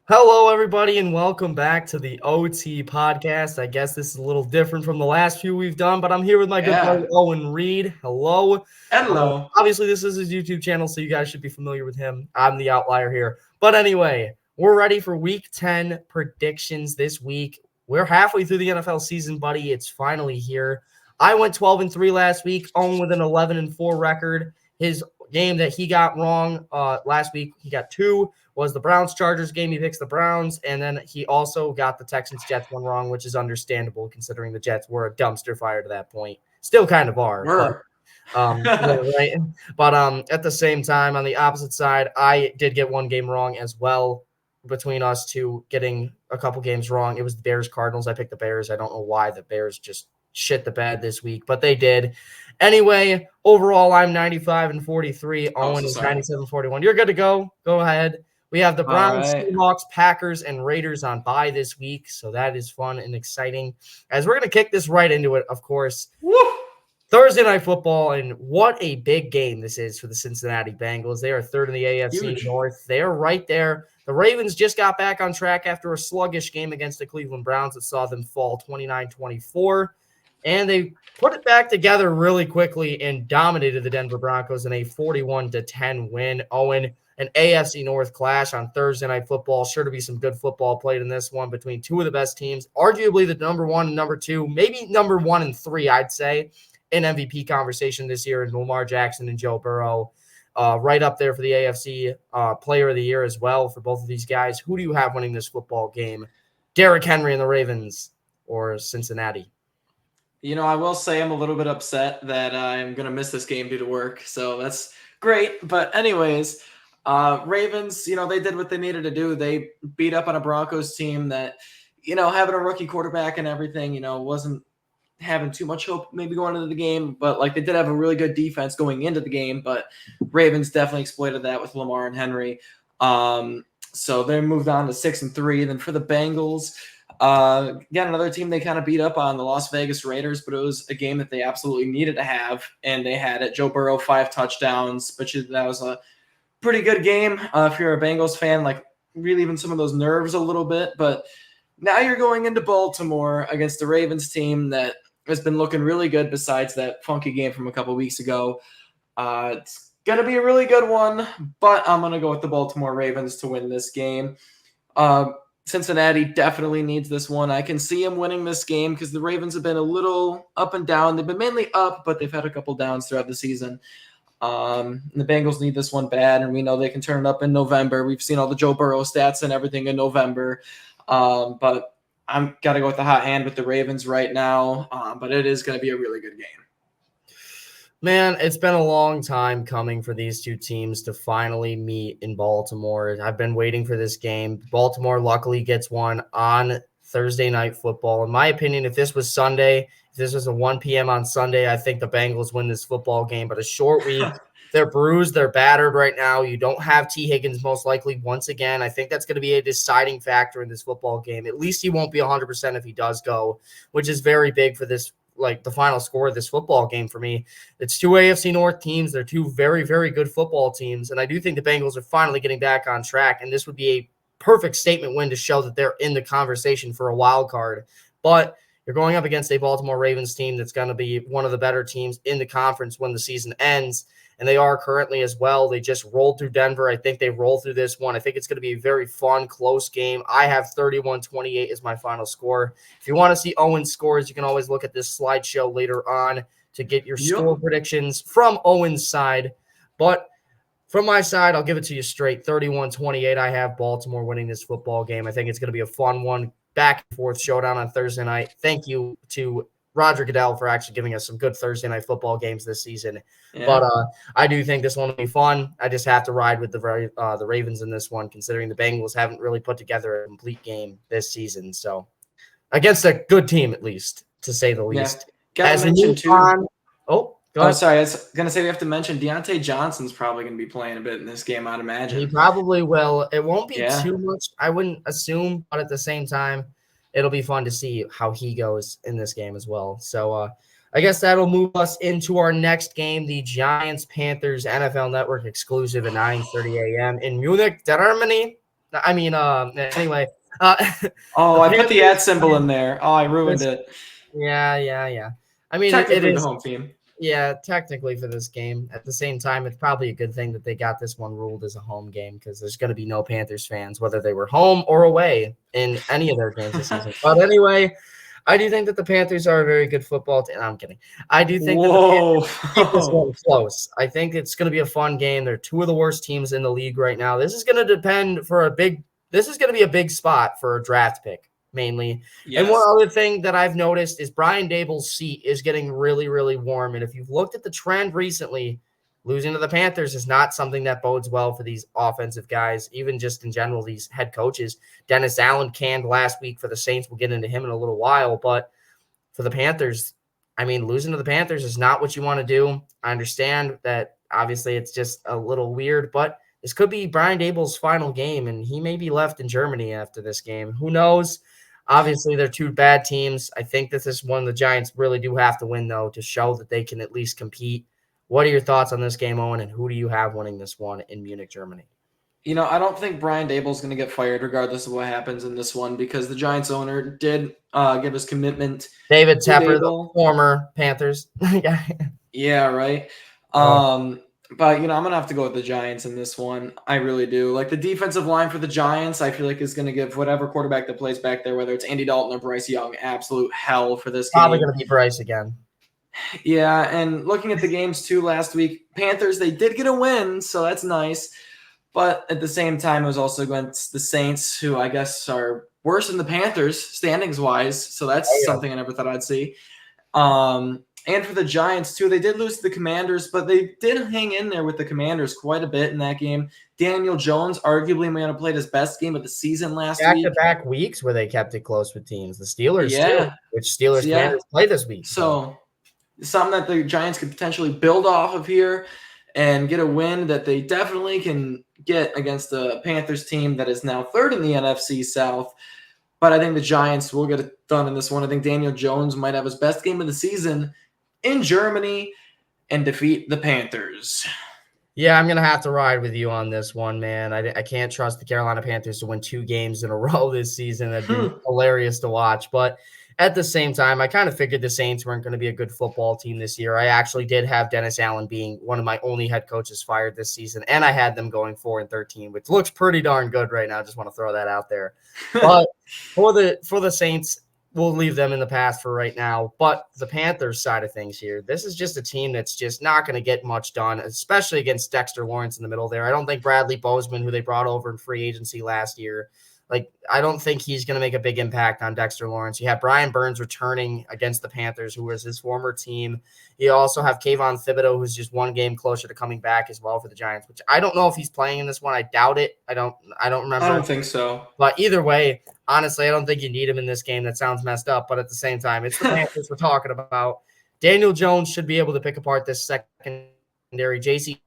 Hello, everybody, and welcome back to the OT podcast. I guess this is a little different from the last few we've done, but I'm here with my good buddy Yeah. Owen Reed. Hello. Hello. Obviously, this is his YouTube channel, so you guys should be familiar with him. I'm the outlier here. But anyway, we're ready for Week 10 predictions this week. We're halfway through the NFL season, buddy. It's finally here. I went 12-3 last week, Owen with an 11-4 record. His game that he got wrong last week, he got two. Was the Browns-Chargers game. He picks the Browns, and then he also got the Texans-Jets one wrong, which is understandable considering the Jets were a dumpster fire to that point. Still kind of are, but yeah, right. But at the same time, on the opposite side, I did get one game wrong as well. Between us two getting a couple games wrong, it was the Bears-Cardinals. I picked the Bears. I don't know why the Bears just shit the bed this week, but they did. Anyway, overall, I'm 95-43. Oh, Owen so is sorry. 97-41. You're good to go. Go ahead. We have the All Browns, right. Seahawks, Packers, and Raiders on bye this week, so that is fun and exciting. As we're going to kick this right into it, of course. Woo! Thursday Night Football, and what a big game this is for the Cincinnati Bengals. They are third in the AFC Huge. North. They are right there. The Ravens just got back on track after a sluggish game against the Cleveland Browns that saw them fall 29-24, and they put it back together really quickly and dominated the Denver Broncos in a 41-10 win. Owen, an AFC North clash on Thursday Night Football. Sure to be some good football played in this one between two of the best teams, arguably the number one and number two, maybe number 1 and 3, I'd say, in MVP conversation this year, in Lamar Jackson and Joe Burrow. Right up there for the AFC Player of the Year as well for both of these guys. Who do you have winning this football game? Derrick Henry and the Ravens or Cincinnati? I will say I'm a little bit upset that I'm going to miss this game due to work. So that's great. But anyways, Ravens, they did what they needed to do. They beat up on a Broncos team that, having a rookie quarterback and everything, wasn't having too much hope maybe going into the game, but like they did have a really good defense going into the game, but Ravens definitely exploited that with Lamar and Henry. So they moved on to 6-3. Then for the Bengals, again, another team they kind of beat up on, the Las Vegas Raiders, but it was a game that they absolutely needed to have, and they had it. Joe Burrow, 5 touchdowns, but that was a pretty good game if you're a Bengals fan, like relieving some of those nerves a little bit. But now you're going into Baltimore against the Ravens team that has been looking really good besides that funky game from a couple weeks ago. It's going to be a really good one, but I'm going to go with the Baltimore Ravens to win this game. Cincinnati definitely needs this one. I can see them winning this game because the Ravens have been a little up and down. They've been mainly up, but they've had a couple downs throughout the season. And the Bengals need this one bad, and we know they can turn it up in November. We've seen all the Joe Burrow stats and everything in November. But I'm got to go with the hot hand with the Ravens right now. But it is going to be a really good game. Man, it's been a long time coming for these two teams to finally meet in Baltimore. I've been waiting for this game. Baltimore luckily gets one on Thursday Night Football. In my opinion, if this was Sunday, if this was a 1 p.m. on Sunday, I think the Bengals win this football game. But a short week, they're bruised, they're battered right now. You don't have T. Higgins most likely once again. I think that's going to be a deciding factor in this football game. At least he won't be 100% if he does go, which is very big for this, like the final score of this football game for me. It's two AFC North teams. They're two very, very good football teams. And I do think the Bengals are finally getting back on track. And this would be a perfect statement win to show that they're in the conversation for a wild card. But you're going up against a Baltimore Ravens team that's going to be one of the better teams in the conference when the season ends. And they are currently as well. They just rolled through Denver. I think they roll through this one. I think it's going to be a very fun, close game. I have 31-28 as my final score. If you want to see Owens' scores, you can always look at this slideshow later on to get your score predictions from Owens' side. But from my side, I'll give it to you straight. 31-28. I have Baltimore winning this football game. I think it's going to be a fun one, back and forth showdown on Thursday night. Thank you to Roger Goodell for actually giving us some good Thursday night football games this season. Yeah. But I do think this one will be fun. I just have to ride with the Ravens in this one, considering the Bengals haven't really put together a complete game this season. So against a good team, at least, to say the least. Yeah. As we move on, go ahead. Sorry. I was going to say we have to mention Deontay Johnson's probably going to be playing a bit in this game, I'd imagine. He probably will. It won't be too much, I wouldn't assume, but at the same time, it'll be fun to see how he goes in this game as well. So I guess that'll move us into our next game, the Giants-Panthers NFL Network exclusive at 9:30 a.m. in Munich, Germany. I mean, anyway, Oh, the I put the at Panthers. I symbol mean, in there. Oh, I ruined this, it. yeah. I mean, it Technically the is. home team. Yeah, technically for this game. At the same time, it's probably a good thing that they got this one ruled as a home game because there's going to be no Panthers fans, whether they were home or away in any of their games this season. But anyway, I do think that the Panthers are a very good football team. No, I'm kidding. I do think that the Whoa. Panthers keep this one close. I think it's going to be a fun game. They're two of the worst teams in the league right now. This is going to depend for a big – this is going to be a big spot for a draft pick mainly. And one Yes. other thing that I've noticed is Brian Dable's seat is getting really, really warm. And if you've looked at the trend recently, losing to the Panthers is not something that bodes well for these offensive guys, even just in general, these head coaches. Dennis Allen canned last week for the Saints. We'll get into him in a little while. But for the Panthers, I mean, losing to the Panthers is not what you want to do. I understand that obviously it's just a little weird, but this could be Brian Dable's final game, and he may be left in Germany after this game. Who knows? Obviously, they're two bad teams. I think that this one the Giants really do have to win, though, to show that they can at least compete. What are your thoughts on this game, Owen, and who do you have winning this one in Munich, Germany? I don't think Brian Dable's going to get fired regardless of what happens in this one because the Giants owner did give his commitment David to Tepper, the Dable. former Panthers. Yeah, right. Oh. But I'm gonna have to go with the Giants in this one. I really do. Like the defensive line for the Giants, I feel like is gonna give whatever quarterback that plays back there, whether it's Andy Dalton or Bryce Young, absolute hell for this Probably game. going to be Bryce again. Yeah, and looking at the games too last week, Panthers, they did get a win, so that's nice. But at the same time, it was also against the Saints, who I guess are worse than the Panthers standings wise. So that's something I never thought I'd see. And for the Giants too, they did lose to the Commanders, but they did hang in there with the Commanders quite a bit in that game. Daniel Jones arguably may have played his best game of the season last week. Back-to-back weeks where they kept it close with teams. The Steelers too, Yeah, which Steelers Commanders play this week. So something that the Giants could potentially build off of here and get a win that they definitely can get against the Panthers team that is now third in the NFC South. But I think the Giants will get it done in this one. I think Daniel Jones might have his best game of the season in Germany and defeat the Panthers. Yeah, I'm going to have to ride with you on this one, man. I can't trust the Carolina Panthers to win 2 games in a row this season. That'd be hilarious to watch. But at the same time, I kind of figured the Saints weren't going to be a good football team this year. I actually did have Dennis Allen being one of my only head coaches fired this season, and I had them going 4-13, which looks pretty darn good right now. Just want to throw that out there. But for the Saints, we'll leave them in the past for right now. But the Panthers side of things here, this is just a team that's just not going to get much done, especially against Dexter Lawrence in the middle there. I don't think Bradley Bozeman, who they brought over in free agency last year, I don't think he's going to make a big impact on Dexter Lawrence. You have Brian Burns returning against the Panthers, who was his former team. You also have Kayvon Thibodeau, who's just one game closer to coming back as well for the Giants, which I don't know if he's playing in this one. I doubt it. I don't remember. I don't think so. But either way, honestly, I don't think you need him in this game. That sounds messed up, but at the same time, it's the Panthers we're talking about. Daniel Jones should be able to pick apart this secondary. J.C.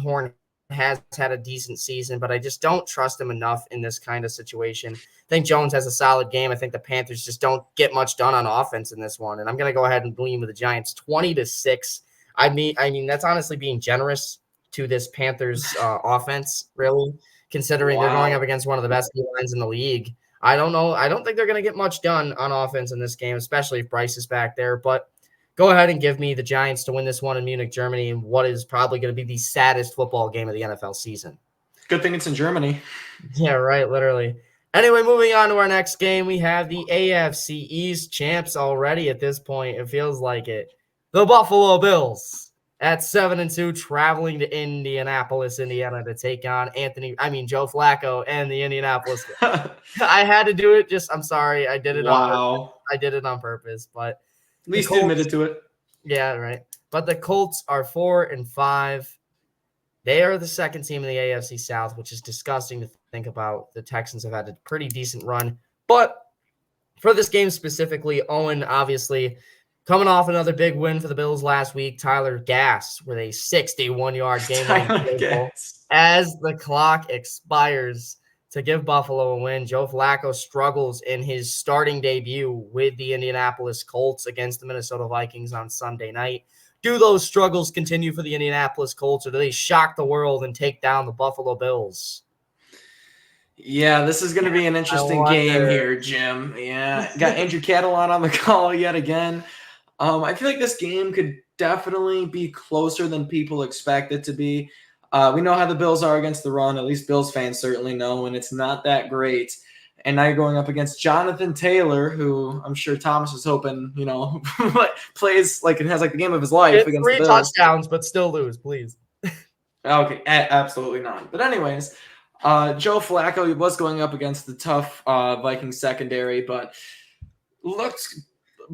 Horn has had a decent season, but I just don't trust him enough in this kind of situation. I think Jones has a solid game. I think the Panthers just don't get much done on offense in this one, and I'm going to go ahead and lean with the Giants 20-6. I mean that's honestly being generous to this Panthers offense, really, considering they're going up against one of the best lines in the league. I don't know. I don't think they're going to get much done on offense in this game, especially if Bryce is back there, but go ahead and give me the Giants to win this one in Munich, Germany, in what is probably going to be the saddest football game of the NFL season. Good thing it's in Germany. Yeah, right, literally. Anyway, moving on to our next game, we have the AFC East champs already at this point. It feels like it. The Buffalo Bills at 7-2, traveling to Indianapolis, Indiana to take on Joe Flacco and the Indianapolis. I had to do it. I'm sorry. I did it on purpose. I did it on purpose, but at least you admitted to it. Yeah, right. But the Colts are 4-5. They are the second team in the AFC South, which is disgusting to think about. The Texans have had a pretty decent run. But for this game specifically, Owen, obviously, coming off another big win for the Bills last week, Tyler Gass with a 61-yard game-winning goal as the clock expires to give Buffalo a win. Joe Flacco struggles in his starting debut with the Indianapolis Colts against the Minnesota Vikings on Sunday night. Do those struggles continue for the Indianapolis Colts, or do they shock the world and take down the Buffalo Bills? Yeah, this is going to be an I interesting game wonder. here, Jim. Yeah, got Andrew Catalan on the call yet again. I feel like this game could definitely be closer than people expect it to be. We know how the Bills are against the run. At least Bills fans certainly know, and it's not that great. And now you're going up against Jonathan Taylor, who I'm sure Thomas is hoping, plays like it has like the game of his life Get against the 3 Bills. touchdowns, but still lose, please. Okay, absolutely not. But anyways, Joe Flacco was going up against the tough Vikings secondary, but looks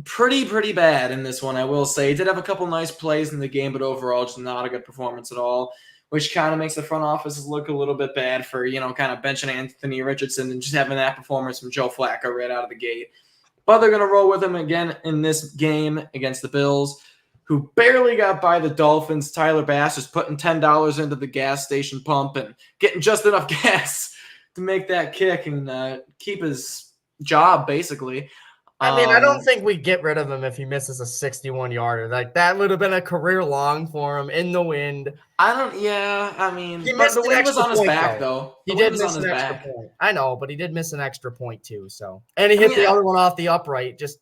pretty bad in this one, I will say. He did have a couple nice plays in the game, but overall just not a good performance at all, which kind of makes the front office look a little bit bad for, kind of benching Anthony Richardson and just having that performance from Joe Flacco right out of the gate. But they're going to roll with him again in this game against the Bills, who barely got by the Dolphins. Tyler Bass is putting $10 into the gas station pump and getting just enough gas to make that kick and keep his job, basically. I mean, I don't think we get rid of him if he misses a 61-yarder. Like, that would have been a career long for him in the wind. I He mean, but missed the an wind was extra on his point, back, though. though. He The wind did was on miss his an extra back. point. I know, but he did miss an extra point, too, so. And he I hit mean, the other one off the upright. Just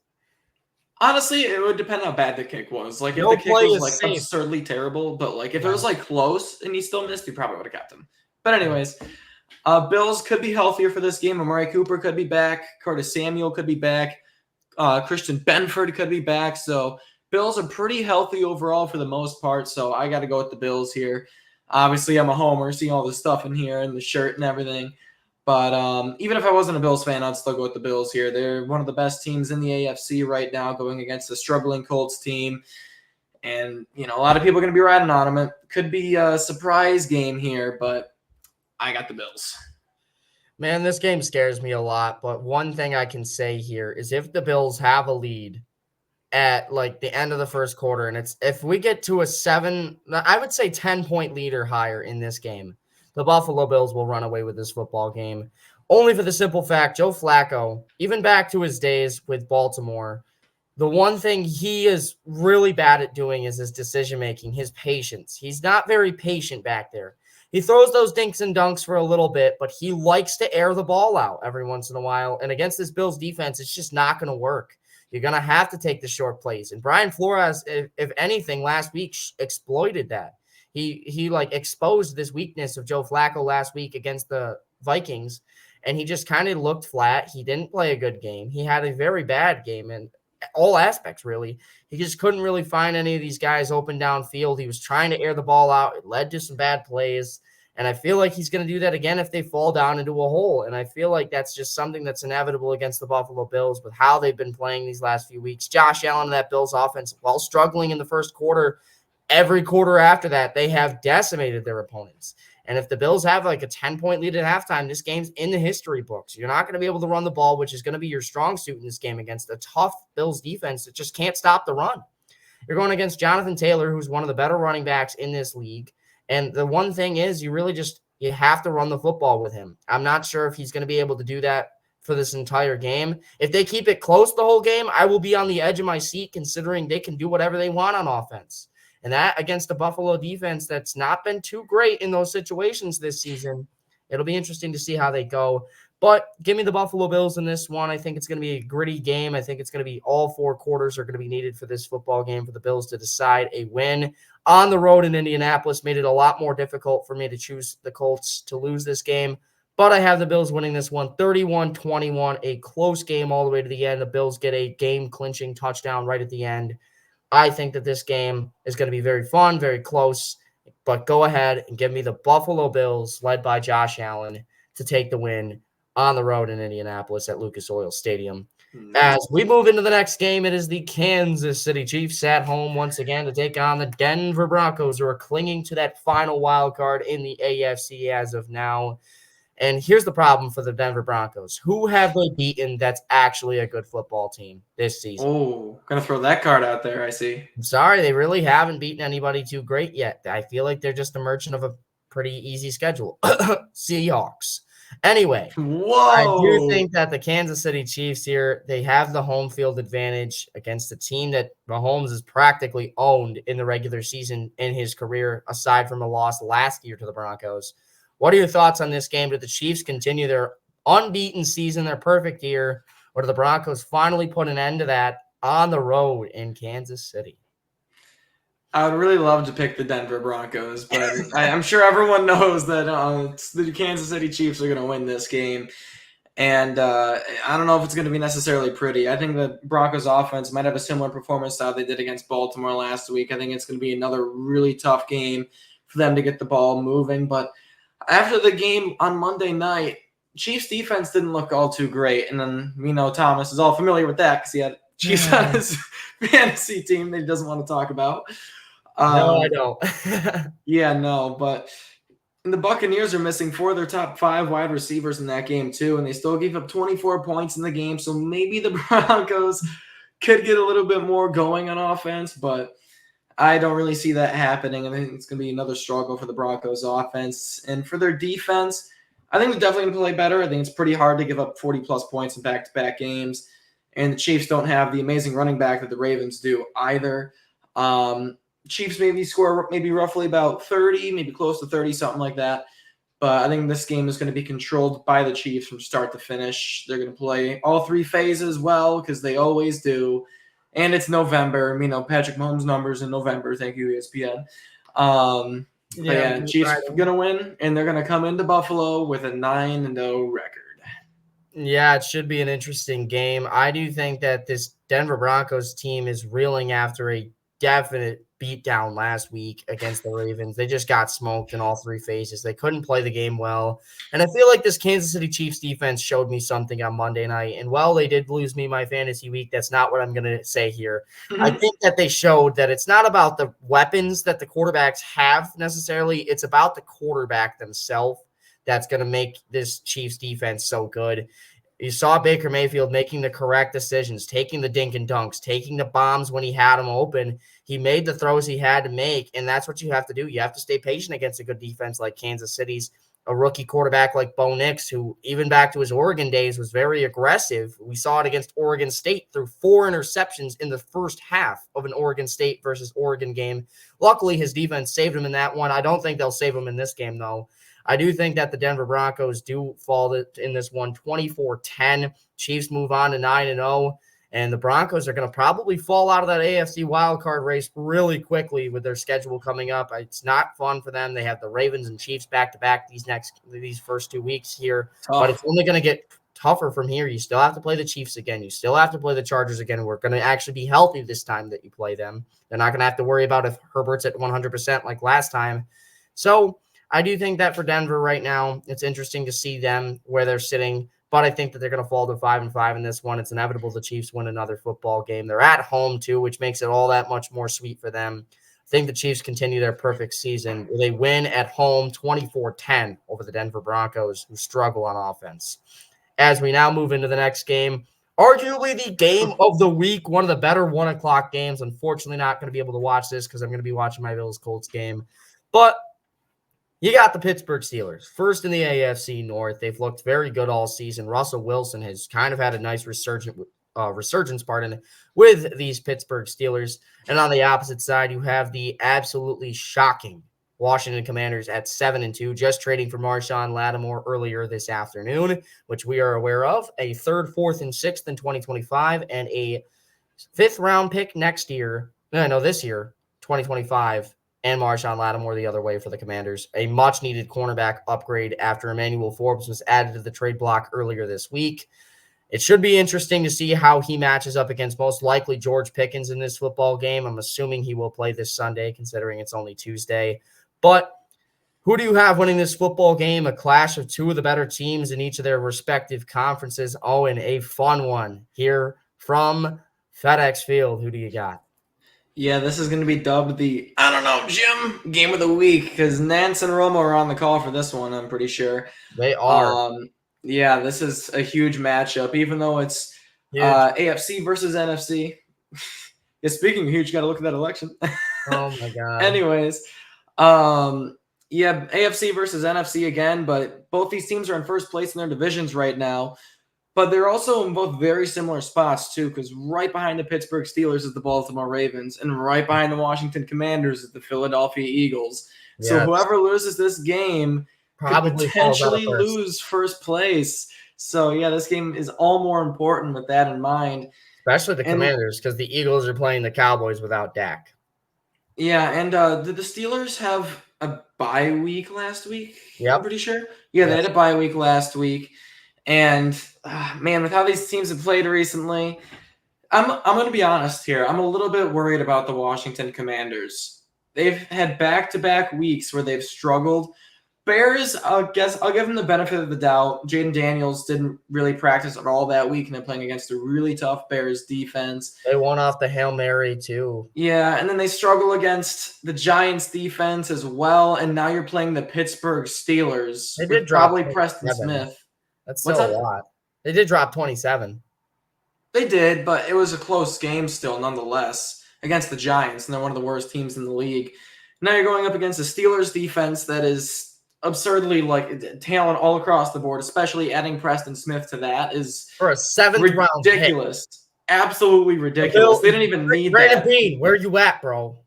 honestly, it would depend how bad the kick was. Like, if no the kick play was, is like, safe. absurdly terrible, but, like, if it Yeah. was, like, close and he still missed, he probably would have kept him. But anyways, Bills could be healthier for this game. Amari Cooper could be back. Curtis Samuel could be back. Christian Benford could be back. So Bills are pretty healthy overall for the most part. So I got to go with the Bills here. Obviously, I'm a homer, seeing all the stuff in here and the shirt and everything. But even if I wasn't a Bills fan, I'd still go with the Bills here. They're one of the best teams in the AFC right now, going against a struggling Colts team. And, a lot of people are going to be riding on them. It could be a surprise game here, but I got the Bills. Man, this game scares me a lot, but one thing I can say here is if the Bills have a lead at like the end of the first quarter, and it's if we get to I would say 10-point lead or higher in this game, the Buffalo Bills will run away with this football game. Only for the simple fact, Joe Flacco, even back to his days with Baltimore, the one thing he is really bad at doing is his decision making, his patience. He's not very patient back there. He throws those dinks and dunks for a little bit, but he likes to air the ball out every once in a while. And against this Bills defense, it's just not going to work. You're going to have to take the short plays. And Brian Flores, if anything, last week exploited that. He like exposed this weakness of Joe Flacco last week against the Vikings, and he just kind of looked flat. He didn't play a good game. He had a very bad game in all aspects, really. He just couldn't really find any of these guys open downfield. He was trying to air the ball out. It led to some bad plays. And I feel like he's going to do that again if they fall down into a hole. And I feel like that's just something that's inevitable against the Buffalo Bills with how they've been playing these last few weeks. Josh Allen and that Bills offense, while struggling in the first quarter, every quarter after that, they have decimated their opponents. And if the Bills have like a 10-point lead at halftime, this game's in the history books. You're not going to be able to run the ball, which is going to be your strong suit in this game against a tough Bills defense that just can't stop the run. You're going against Jonathan Taylor, who's one of the better running backs in this league. And the one thing is you have to run the football with him. I'm not sure if he's going to be able to do that for this entire game. If they keep it close the whole game, I will be on the edge of my seat considering they can do whatever they want on offense. And that against the Buffalo defense that's not been too great in those situations this season, it'll be interesting to see how they go. But give me the Buffalo Bills in this one. I think it's going to be a gritty game. I think it's going to be all 4 quarters are going to be needed for this football game for the Bills to decide a win. On the road in Indianapolis made it a lot more difficult for me to choose the Colts to lose this game. But I have the Bills winning this one 31-21, a close game all the way to the end. The Bills get a game-clinching touchdown right at the end. I think that this game is going to be very fun, very close. But go ahead and give me the Buffalo Bills, led by Josh Allen, to take the win on the road in Indianapolis at Lucas Oil Stadium. Nice. As we move into the next game, it is the Kansas City Chiefs at home once again to take on the Denver Broncos, who are clinging to that final wild card in the AFC as of now. And here's the problem for the Denver Broncos. Who have they beaten that's actually a good football team this season? Oh, gonna throw that card out there, I see. I'm sorry, they really haven't beaten anybody too great yet. I feel like they're just a merchant of a pretty easy schedule. Seahawks. Anyway, I do Whoa. think that the Kansas City Chiefs here, they have the home field advantage against a team that Mahomes has practically owned in the regular season in his career, aside from a loss last year to the Broncos. What are your thoughts on this game? Do the Chiefs continue their unbeaten season, their perfect year, or do the Broncos finally put an end to that on the road in Kansas City? I would really love to pick the Denver Broncos, but I'm sure everyone knows that the Kansas City Chiefs are going to win this game. And I don't know if it's going to be necessarily pretty. I think the Broncos offense might have a similar performance style they did against Baltimore last week. I think it's going to be another really tough game for them to get the ball moving. But after the game on Monday night, Chiefs defense didn't look all too great. And then we know Thomas is all familiar with that because he had Chiefs on his fantasy team that he doesn't want to talk about. No, I don't. Yeah, no, but the Buccaneers are missing 4 of their top 5 wide receivers in that game too, and they still gave up 24 points in the game. So maybe the Broncos could get a little bit more going on offense, but I don't really see that happening. I think it's going to be another struggle for the Broncos offense. And for their defense, I think they're definitely going to play better. I think it's pretty hard to give up 40-plus points in back-to-back games. And the Chiefs don't have the amazing running back that the Ravens do either. Chiefs maybe score maybe roughly about 30, maybe close to 30, something like that. But I think this game is going to be controlled by the Chiefs from start to finish. They're going to play all 3 phases well because they always do. And it's November. You know, Patrick Mahomes' numbers in November. Thank you, ESPN. Chiefs are going to win, and they're going to come into Buffalo with a 9-0 record. Yeah, it should be an interesting game. I do think that this Denver Broncos team is reeling after a definite beatdown last week against the Ravens. They just got smoked in all 3 phases. They couldn't play the game well. And I feel like this Kansas City Chiefs defense showed me something on Monday night. And while they did lose me my fantasy week, that's not what I'm going to say here. I think that they showed that it's not about the weapons that the quarterbacks have necessarily. It's about the quarterback themselves that's going to make this Chiefs defense so good. You saw Baker Mayfield making the correct decisions, taking the dink and dunks, taking the bombs when he had them open. He made the throws he had to make, and that's what you have to do. You have to stay patient against a good defense like Kansas City's, a rookie quarterback like Bo Nix, who even back to his Oregon days was very aggressive. We saw it against Oregon State through 4 interceptions in the first half of an Oregon State versus Oregon game. Luckily, his defense saved him in that one. I don't think they'll save him in this game, though. I do think that the Denver Broncos do fall in this one 24-10. Chiefs move on to 9-0, and the Broncos are going to probably fall out of that AFC wildcard race really quickly with their schedule coming up. It's not fun for them. They have the Ravens and Chiefs back-to-back these first 2 weeks here, but it's only going to get tougher from here. You still have to play the Chiefs again. You still have to play the Chargers again. We're going to actually be healthy this time that you play them. They're not going to have to worry about if Herbert's at 100% like last time. So I do think that for Denver right now, it's interesting to see them where they're sitting, but I think that they're going to fall to 5-5 in this one. It's inevitable the Chiefs win another football game. They're at home too, which makes it all that much more sweet for them. I think the Chiefs continue their perfect season. They win at home 24-10 over the Denver Broncos, who struggle on offense. As we now move into the next game, arguably the game of the week, one of the better 1 o'clock games. Unfortunately, not going to be able to watch this because I'm going to be watching my Bills-Colts game. But you got the Pittsburgh Steelers, first in the AFC North. They've looked very good all season. Russell Wilson has kind of had a nice resurgence with these Pittsburgh Steelers. And on the opposite side, you have the absolutely shocking Washington Commanders at 7-2, just trading for Marshawn Lattimore earlier this afternoon, which we are aware of. A 3rd, 4th, and 6th in 2025, and a 5th-round pick this year, 2025. And Marshawn Lattimore the other way for the Commanders. A much-needed cornerback upgrade after Emmanuel Forbes was added to the trade block earlier this week. It should be interesting to see how he matches up against most likely George Pickens in this football game. I'm assuming he will play this Sunday, considering it's only Tuesday. But who do you have winning this football game? A clash of 2 of the better teams in each of their respective conferences. Owen, a fun one here from FedEx Field. Who do you got? Yeah, this is going to be dubbed the, I don't know, Jim, game of the week, because Nance and Romo are on the call for this one, I'm pretty sure. They are. Yeah, this is a huge matchup, even though it's AFC versus NFC. Yeah, speaking of huge, you got to look at that election. Oh, my God. Anyways, AFC versus NFC again, but both these teams are in first place in their divisions right now. But they're also in both very similar spots, too, because right behind the Pittsburgh Steelers is the Baltimore Ravens, and right behind the Washington Commanders is the Philadelphia Eagles. Yes. So whoever loses this game could Probably falls out of potentially first, lose first place. So yeah, this game is all more important with that in mind. especially the And Commanders, because the Eagles are playing the Cowboys without Dak. yeah, and did the Steelers have a bye week last week? I'm Yep. pretty sure. Yeah, they had Yes. a bye week last week. And man, with how these teams have played recently, I'm going to be honest here. I'm a little bit worried about the Washington Commanders. They've had back-to-back weeks where they've struggled. Bears, I'll give them the benefit of the doubt. Jaden Daniels didn't really practice at all that week, and they're playing against a really tough Bears defense. They won off the Hail Mary too. Yeah, and then they struggle against the Giants defense as well, and now you're playing the Pittsburgh Steelers They did with drop probably Preston 27. Smith. That's What's still a that? lot. They did drop 27. They did, but it was a close game still, nonetheless, against the Giants, and they're one of the worst teams in the league. Now you're going up against a Steelers defense that is absurdly like talent all across the board, especially adding Preston Smith to that is For a 7th-round pick. ridiculous. Absolutely ridiculous. They didn't even need Brandon that. Bean, where you at, bro?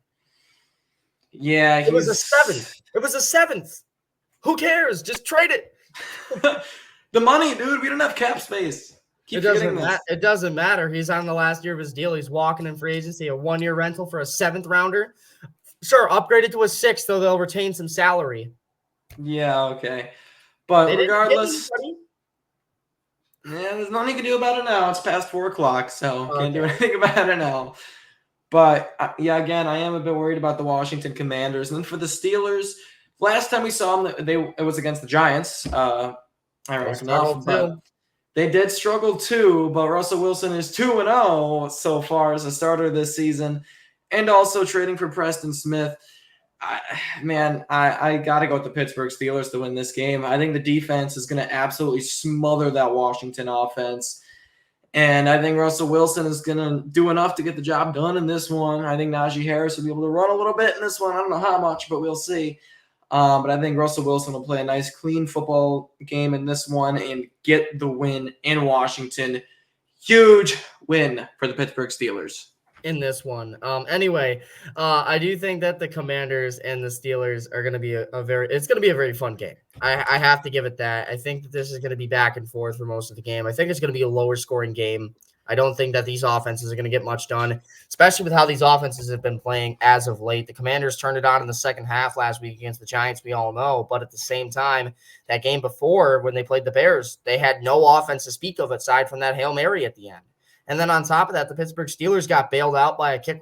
Yeah, It was a 7th. It was a 7th. Who cares? Just trade it. The money, dude. We don't have cap space. Keep forgetting this. It doesn't matter. He's on the last year of his deal. He's walking in free agency, a 1-year rental for a 7th-rounder. Sure, upgrade it to a 6th, though they'll retain some salary. Yeah, okay. But regardless, yeah, there's nothing you can do about it now. It's past 4 o'clock, so can't do anything about it now. But yeah, again, I am a bit worried about the Washington Commanders. And then for the Steelers, last time we saw them, it was against the Giants. Ironically enough, but they did struggle too. But Russell Wilson is 2-0 so far as a starter this season, and also trading for Preston Smith. I got to go with the Pittsburgh Steelers to win this game. I think the defense is going to absolutely smother that Washington offense. And I think Russell Wilson is going to do enough to get the job done in this one. I think Najee Harris will be able to run a little bit in this one. I don't know how much, but we'll see. But I think Russell Wilson will play a nice, clean football game in this one and get the win in Washington. Huge win for the Pittsburgh Steelers. In this one. Anyway, I do think that the Commanders and the Steelers are going to be it's going to be a very fun game. I have to give it that. I think that this is going to be back and forth for most of the game. I think it's going to be a lower scoring game. I don't think that these offenses are going to get much done, especially with how these offenses have been playing as of late. The Commanders turned it on in the second half last week against the Giants, we all know. But at the same time, that game before when they played the Bears, they had no offense to speak of aside from that Hail Mary at the end. And then on top of that, the Pittsburgh Steelers got bailed out by a punt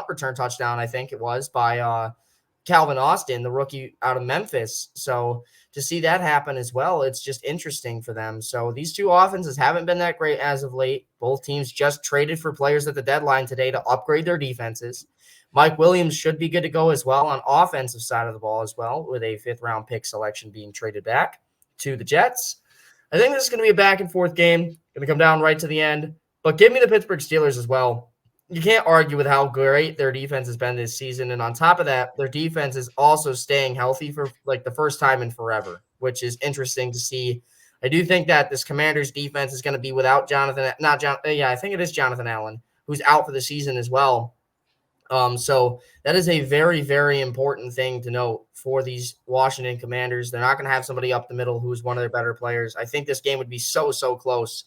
return touchdown, I think it was, by Calvin Austin, the rookie out of Memphis. So to see that happen as well, it's just interesting for them. So these two offenses haven't been that great as of late. Both teams just traded for players at the deadline today to upgrade their defenses. Mike Williams should be good to go as well on offensive side of the ball as well, with a 5th-round pick selection being traded back to the Jets. I think this is going to be a back-and-forth game. Going to come down right to the end. But give me the Pittsburgh Steelers as well. You can't argue with how great their defense has been this season. And on top of that, their defense is also staying healthy for like the first time in forever, which is interesting to see. I do think that this Commanders defense is going to be without I think it is Jonathan Allen, who's out for the season as well. So that is a very, very important thing to note for these Washington Commanders. They're not going to have somebody up the middle who's one of their better players. I think this game would be so close.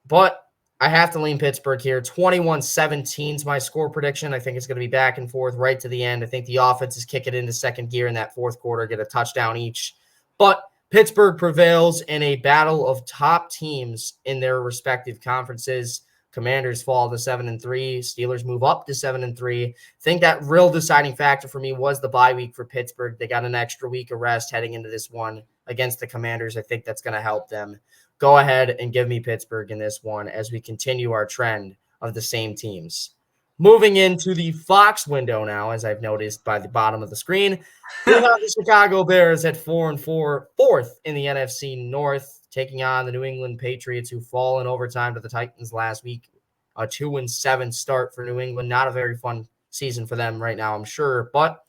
But I have to lean Pittsburgh here. 21-17 is my score prediction. I think it's going to be back and forth right to the end. I think the offense is kicking into second gear in that fourth quarter, get a touchdown each. But Pittsburgh prevails in a battle of top teams in their respective conferences. Commanders fall to 7-3. Steelers move up to 7-3. I think that real deciding factor for me was the bye week for Pittsburgh. They got an extra week of rest heading into this one against the Commanders. I think that's going to help them. Go ahead and give me Pittsburgh in this one as we continue our trend of the same teams. Moving into the Fox window now, as I've noticed by the bottom of the screen, we have the Chicago Bears at 4-4, 4th in the NFC North, taking on the New England Patriots, who fall in overtime to the Titans last week. A 2-7 start for New England. Not a very fun season for them right now, I'm sure. But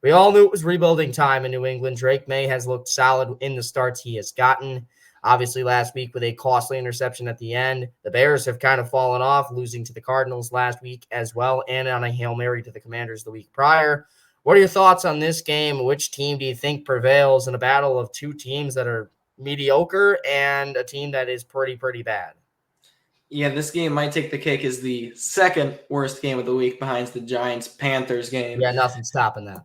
we all knew it was rebuilding time in New England. Drake May has looked solid in the starts he has gotten. Obviously, last week with a costly interception at the end. The Bears have kind of fallen off, losing to the Cardinals last week as well, and on a Hail Mary to the Commanders the week prior. What are your thoughts on this game? Which team do you think prevails in a battle of two teams that are mediocre and a team that is pretty bad? Yeah, this game might take the cake as the second worst game of the week behind the Giants-Panthers game. Yeah, nothing's stopping that.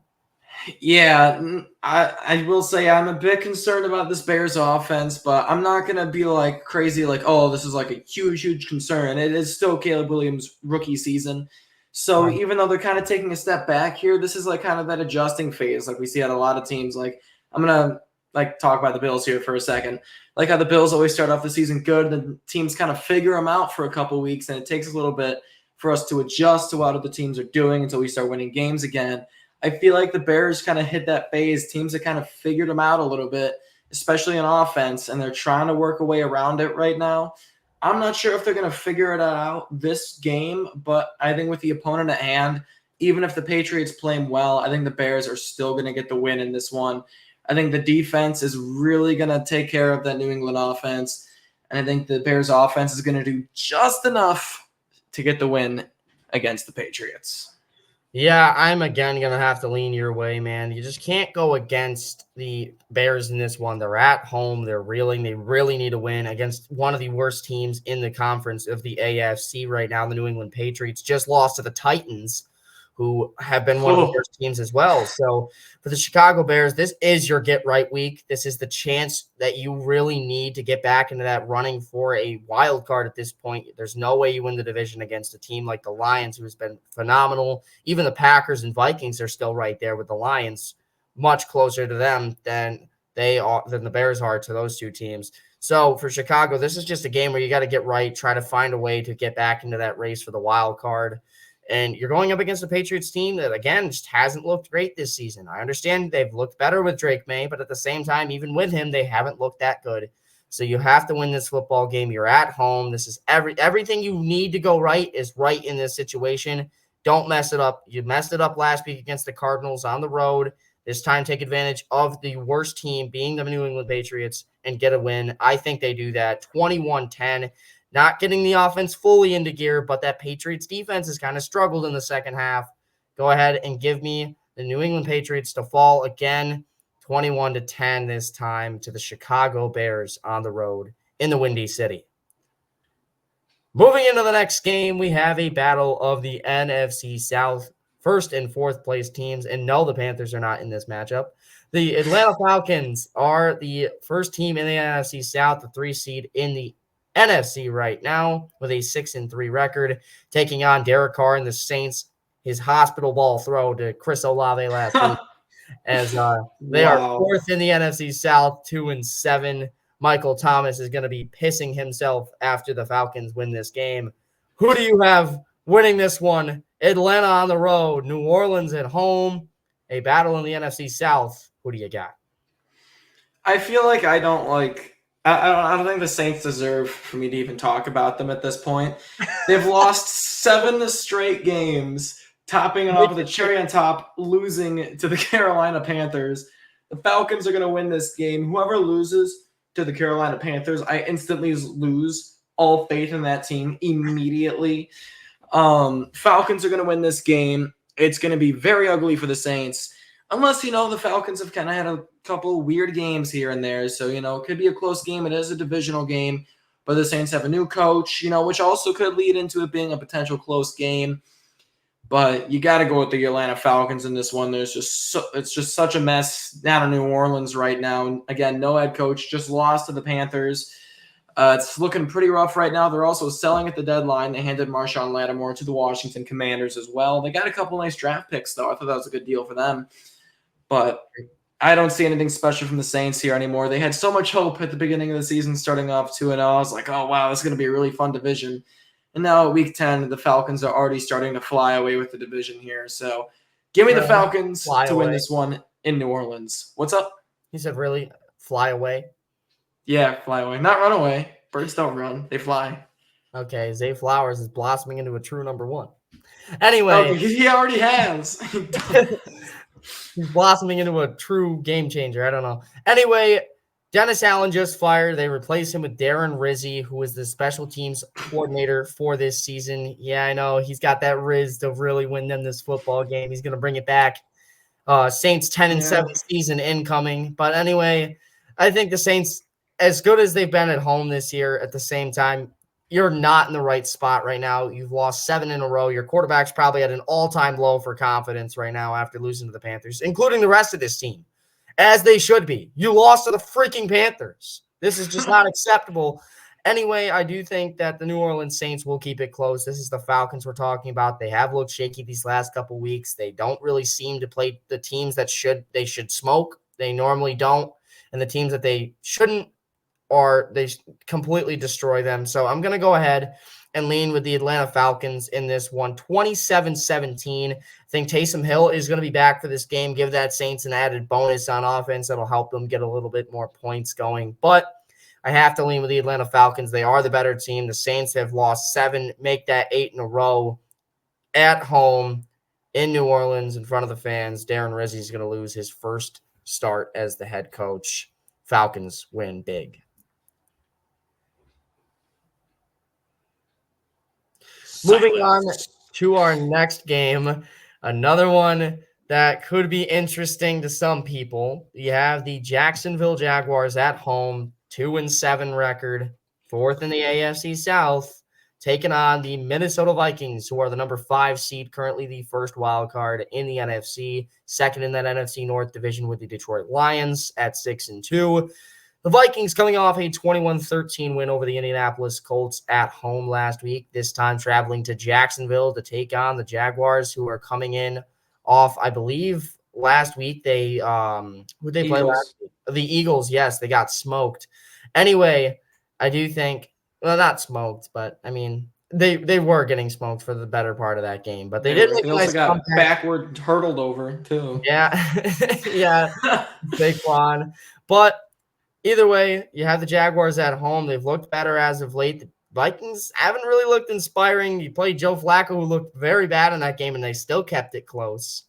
Yeah, I will say I'm a bit concerned about this Bears offense, but I'm not going to be like crazy like, oh, this is like a huge concern. It is still Caleb Williams' rookie season. So Right. even though they're kind of taking a step back here, this is like kind of that adjusting phase like we see at a lot of teams. Like I'm going to like talk about the Bills here for a second. Like how the Bills always start off the season good, and teams kind of figure them out for a couple weeks, and it takes a little bit for us to adjust to what other teams are doing until we start winning games again. I feel like the Bears kind of hit that phase. Teams have kind of figured them out a little bit, especially in offense, and they're trying to work a way around it right now. I'm not sure if they're going to figure it out this game, but I think with the opponent at hand, even if the Patriots play them well, I think the Bears are still going to get the win in this one. I think the defense is really going to take care of that New England offense, and I think the Bears offense is going to do just enough to get the win against the Patriots. Yeah, I'm again going to have to lean your way, man. You just can't go against the Bears in this one. They're at home. They're reeling. They really need to win against one of the worst teams in the conference of the AFC right now. The New England Patriots just lost to the Titans, who have been one of the worst teams as well. So for the Chicago Bears, this is your get right week. This is the chance that you really need to get back into that running for a wild card at this point. There's no way you win the division against a team like the Lions, who has been phenomenal. Even the Packers and Vikings are still right there with the Lions, much closer to them than the Bears are to those two teams. So for Chicago, this is just a game where you got to get right, try to find a way to get back into that race for the wild card. And you're going up against a Patriots team that, again, just hasn't looked great this season. I understand they've looked better with Drake May, but at the same time, even with him, they haven't looked that good. So you have to win this football game. You're at home. This is everything you need to go right is right in this situation. Don't mess it up. You messed it up last week against the Cardinals on the road. This time, take advantage of the worst team being the New England Patriots and get a win. I think they do that. 21-10. Not getting the offense fully into gear, but that Patriots defense has kind of struggled in the second half. Go ahead and give me the New England Patriots to fall again, 21-10 this time to the Chicago Bears on the road in the Windy City. Moving into the next game, we have a battle of the NFC South first and fourth place teams. And no, the Panthers are not in this matchup. The Atlanta Falcons are the first team in the NFC South, the 3 seed in the NFC right now with a 6-3 record, taking on Derek Carr and the Saints. His hospital ball throw to Chris Olave last week, as they are fourth in the NFC South, 2-7. Michael Thomas is going to be pissing himself after the Falcons win this game. Who do you have winning this one? Atlanta on the road, New Orleans at home, a battle in the NFC South. Who do you got? I feel like I don't think the Saints deserve for me to even talk about them at this point. They've lost 7 straight games, topping it off with a cherry on top, losing to the Carolina Panthers. The Falcons are going to win this game. Whoever loses to the Carolina Panthers, I instantly lose all faith in that team immediately. Falcons are going to win this game. It's going to be very ugly for the Saints. Unless, the Falcons have kind of had a couple weird games here and there. So, it could be a close game. It is a divisional game. But the Saints have a new coach, which also could lead into it being a potential close game. But you got to go with the Atlanta Falcons in this one. It's just such a mess down in New Orleans right now. And again, no head coach, just lost to the Panthers. It's looking pretty rough right now. They're also selling at the deadline. They handed Marshawn Lattimore to the Washington Commanders as well. They got a couple nice draft picks, though. I thought that was a good deal for them. But I don't see anything special from the Saints here anymore. They had so much hope at the beginning of the season, starting off 2-0. I was like, oh, wow, this is going to be a really fun division. And now at week 10, the Falcons are already starting to fly away with the division here. So give me the Falcons to win this one in New Orleans. What's up? He said, really? Fly away? Yeah, fly away. Not run away. Birds don't run. They fly. Okay, Zay Flowers is blossoming into a true number 1. Anyway. Oh, he already has. He's blossoming into a true game changer. I don't know. Anyway, Dennis Allen just fired. They replaced him with Darren Rizzi, who is the special teams coordinator for this season. Yeah, I know. He's got that Riz to really win them this football game. He's going to bring it back. Saints 10-7 Yeah. season incoming. But anyway, I think the Saints, as good as they've been at home this year, at the same time, you're not in the right spot right now. You've lost 7 in a row. Your quarterback's probably at an all-time low for confidence right now after losing to the Panthers, including the rest of this team, as they should be. You lost to the freaking Panthers. This is just not acceptable. Anyway, I do think that the New Orleans Saints will keep it close. This is the Falcons we're talking about. They have looked shaky these last couple weeks. They don't really seem to play the teams that they should smoke. They normally don't. And the teams that they shouldn't, or they completely destroy them. So I'm going to go ahead and lean with the Atlanta Falcons in this one, 27-17. I think Taysom Hill is going to be back for this game. Give that Saints an added bonus on offense. That'll help them get a little bit more points going. But I have to lean with the Atlanta Falcons. They are the better team. The Saints have lost 7, make that 8 in a row at home in New Orleans in front of the fans. Darren Rizzi is going to lose his first start as the head coach. Falcons win big. Moving on to our next game, another one that could be interesting to some people. You have the Jacksonville Jaguars at home, 2-7 record, 4th in the AFC South, taking on the Minnesota Vikings, who are the number 5 seed, currently the first wild card in the NFC, second in that NFC North division with the Detroit Lions at 6-2. The Vikings coming off a 21-13 win over the Indianapolis Colts at home last week, this time traveling to Jacksonville to take on the Jaguars, who are coming in off, I believe, last week. They who they play last week? The Eagles, yes, they got smoked. Anyway, I do think, well, not smoked, but I mean, they were getting smoked for the better part of that game, but they did make They a also nice got comeback. backward hurdled over too. Yeah, yeah, Saquon. But either way, you have the Jaguars at home. They've looked better as of late. The Vikings haven't really looked inspiring. You played Joe Flacco, who looked very bad in that game, and they still kept it close.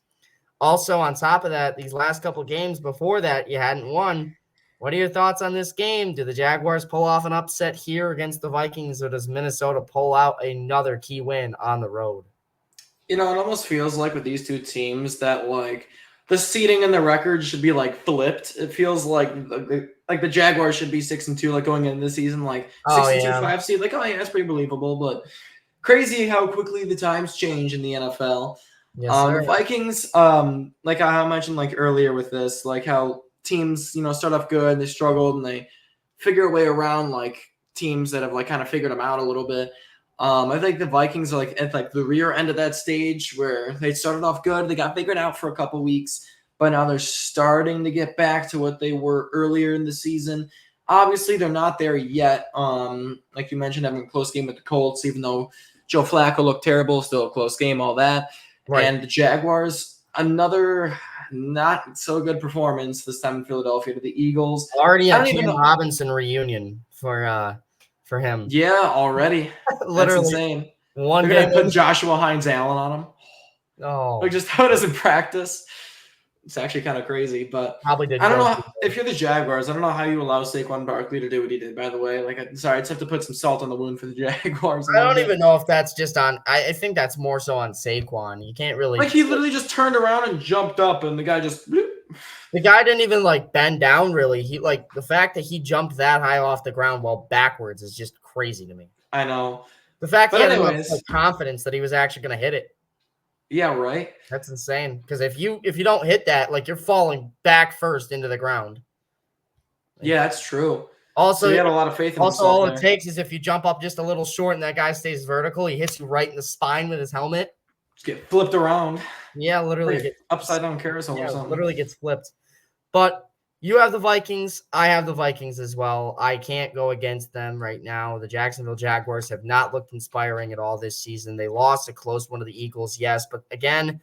Also, on top of that, these last couple games before that, you hadn't won. What are your thoughts on this game? Do the Jaguars pull off an upset here against the Vikings, or does Minnesota pull out another key win on the road? It almost feels like with these two teams that like the seeding and the record should be like flipped. It feels like the Jaguars should be 6-2, like going into the season, like 6-2, 5 seed. Like, oh yeah, that's pretty believable. But crazy how quickly the times change in the NFL. Yes, sir. The Vikings, like I mentioned like earlier with this, like how teams, start off good and they struggled and they figure a way around like teams that have like kind of figured them out a little bit. I think the Vikings are like at like the rear end of that stage where they started off good, they got figured out for a couple weeks, but now they're starting to get back to what they were earlier in the season. Obviously, they're not there yet. Like you mentioned, having a close game with the Colts, even though Joe Flacco looked terrible, still a close game, all that. Right. And the Jaguars, another not so good performance this time in Philadelphia to the Eagles. Already a Cam Robinson reunion for him. Yeah, already. Literally. That's insane. They're going to put Joshua Hines-Allen on him. Oh. Like just how it is in practice. It's actually kind of crazy, but probably did. I don't know if you're the Jaguars. I don't know how you allow Saquon Barkley to do what he did. By the way, sorry, I just have to put some salt on the wound for the Jaguars. I don't even know if that's just on. I think that's more so on Saquon. You can't really he literally just turned around and jumped up, and the guy just. Bloop. The guy didn't even bend down really. He the fact that he jumped that high off the ground while backwards is just crazy to me. I know. The fact that he had enough confidence that he was actually going to hit it. Yeah, right. That's insane. Because if you don't hit that, you're falling back first into the ground. Yeah, that's true. Also, he had a lot of faith in himself. Also, all it takes is if you jump up just a little short and that guy stays vertical, he hits you right in the spine with his helmet. Just get flipped around. Yeah, literally upside down carousel or something. Literally gets flipped. But you have the Vikings. I have the Vikings as well. I can't go against them right now. The Jacksonville Jaguars have not looked inspiring at all this season. They lost a close one to the Eagles, yes. But again,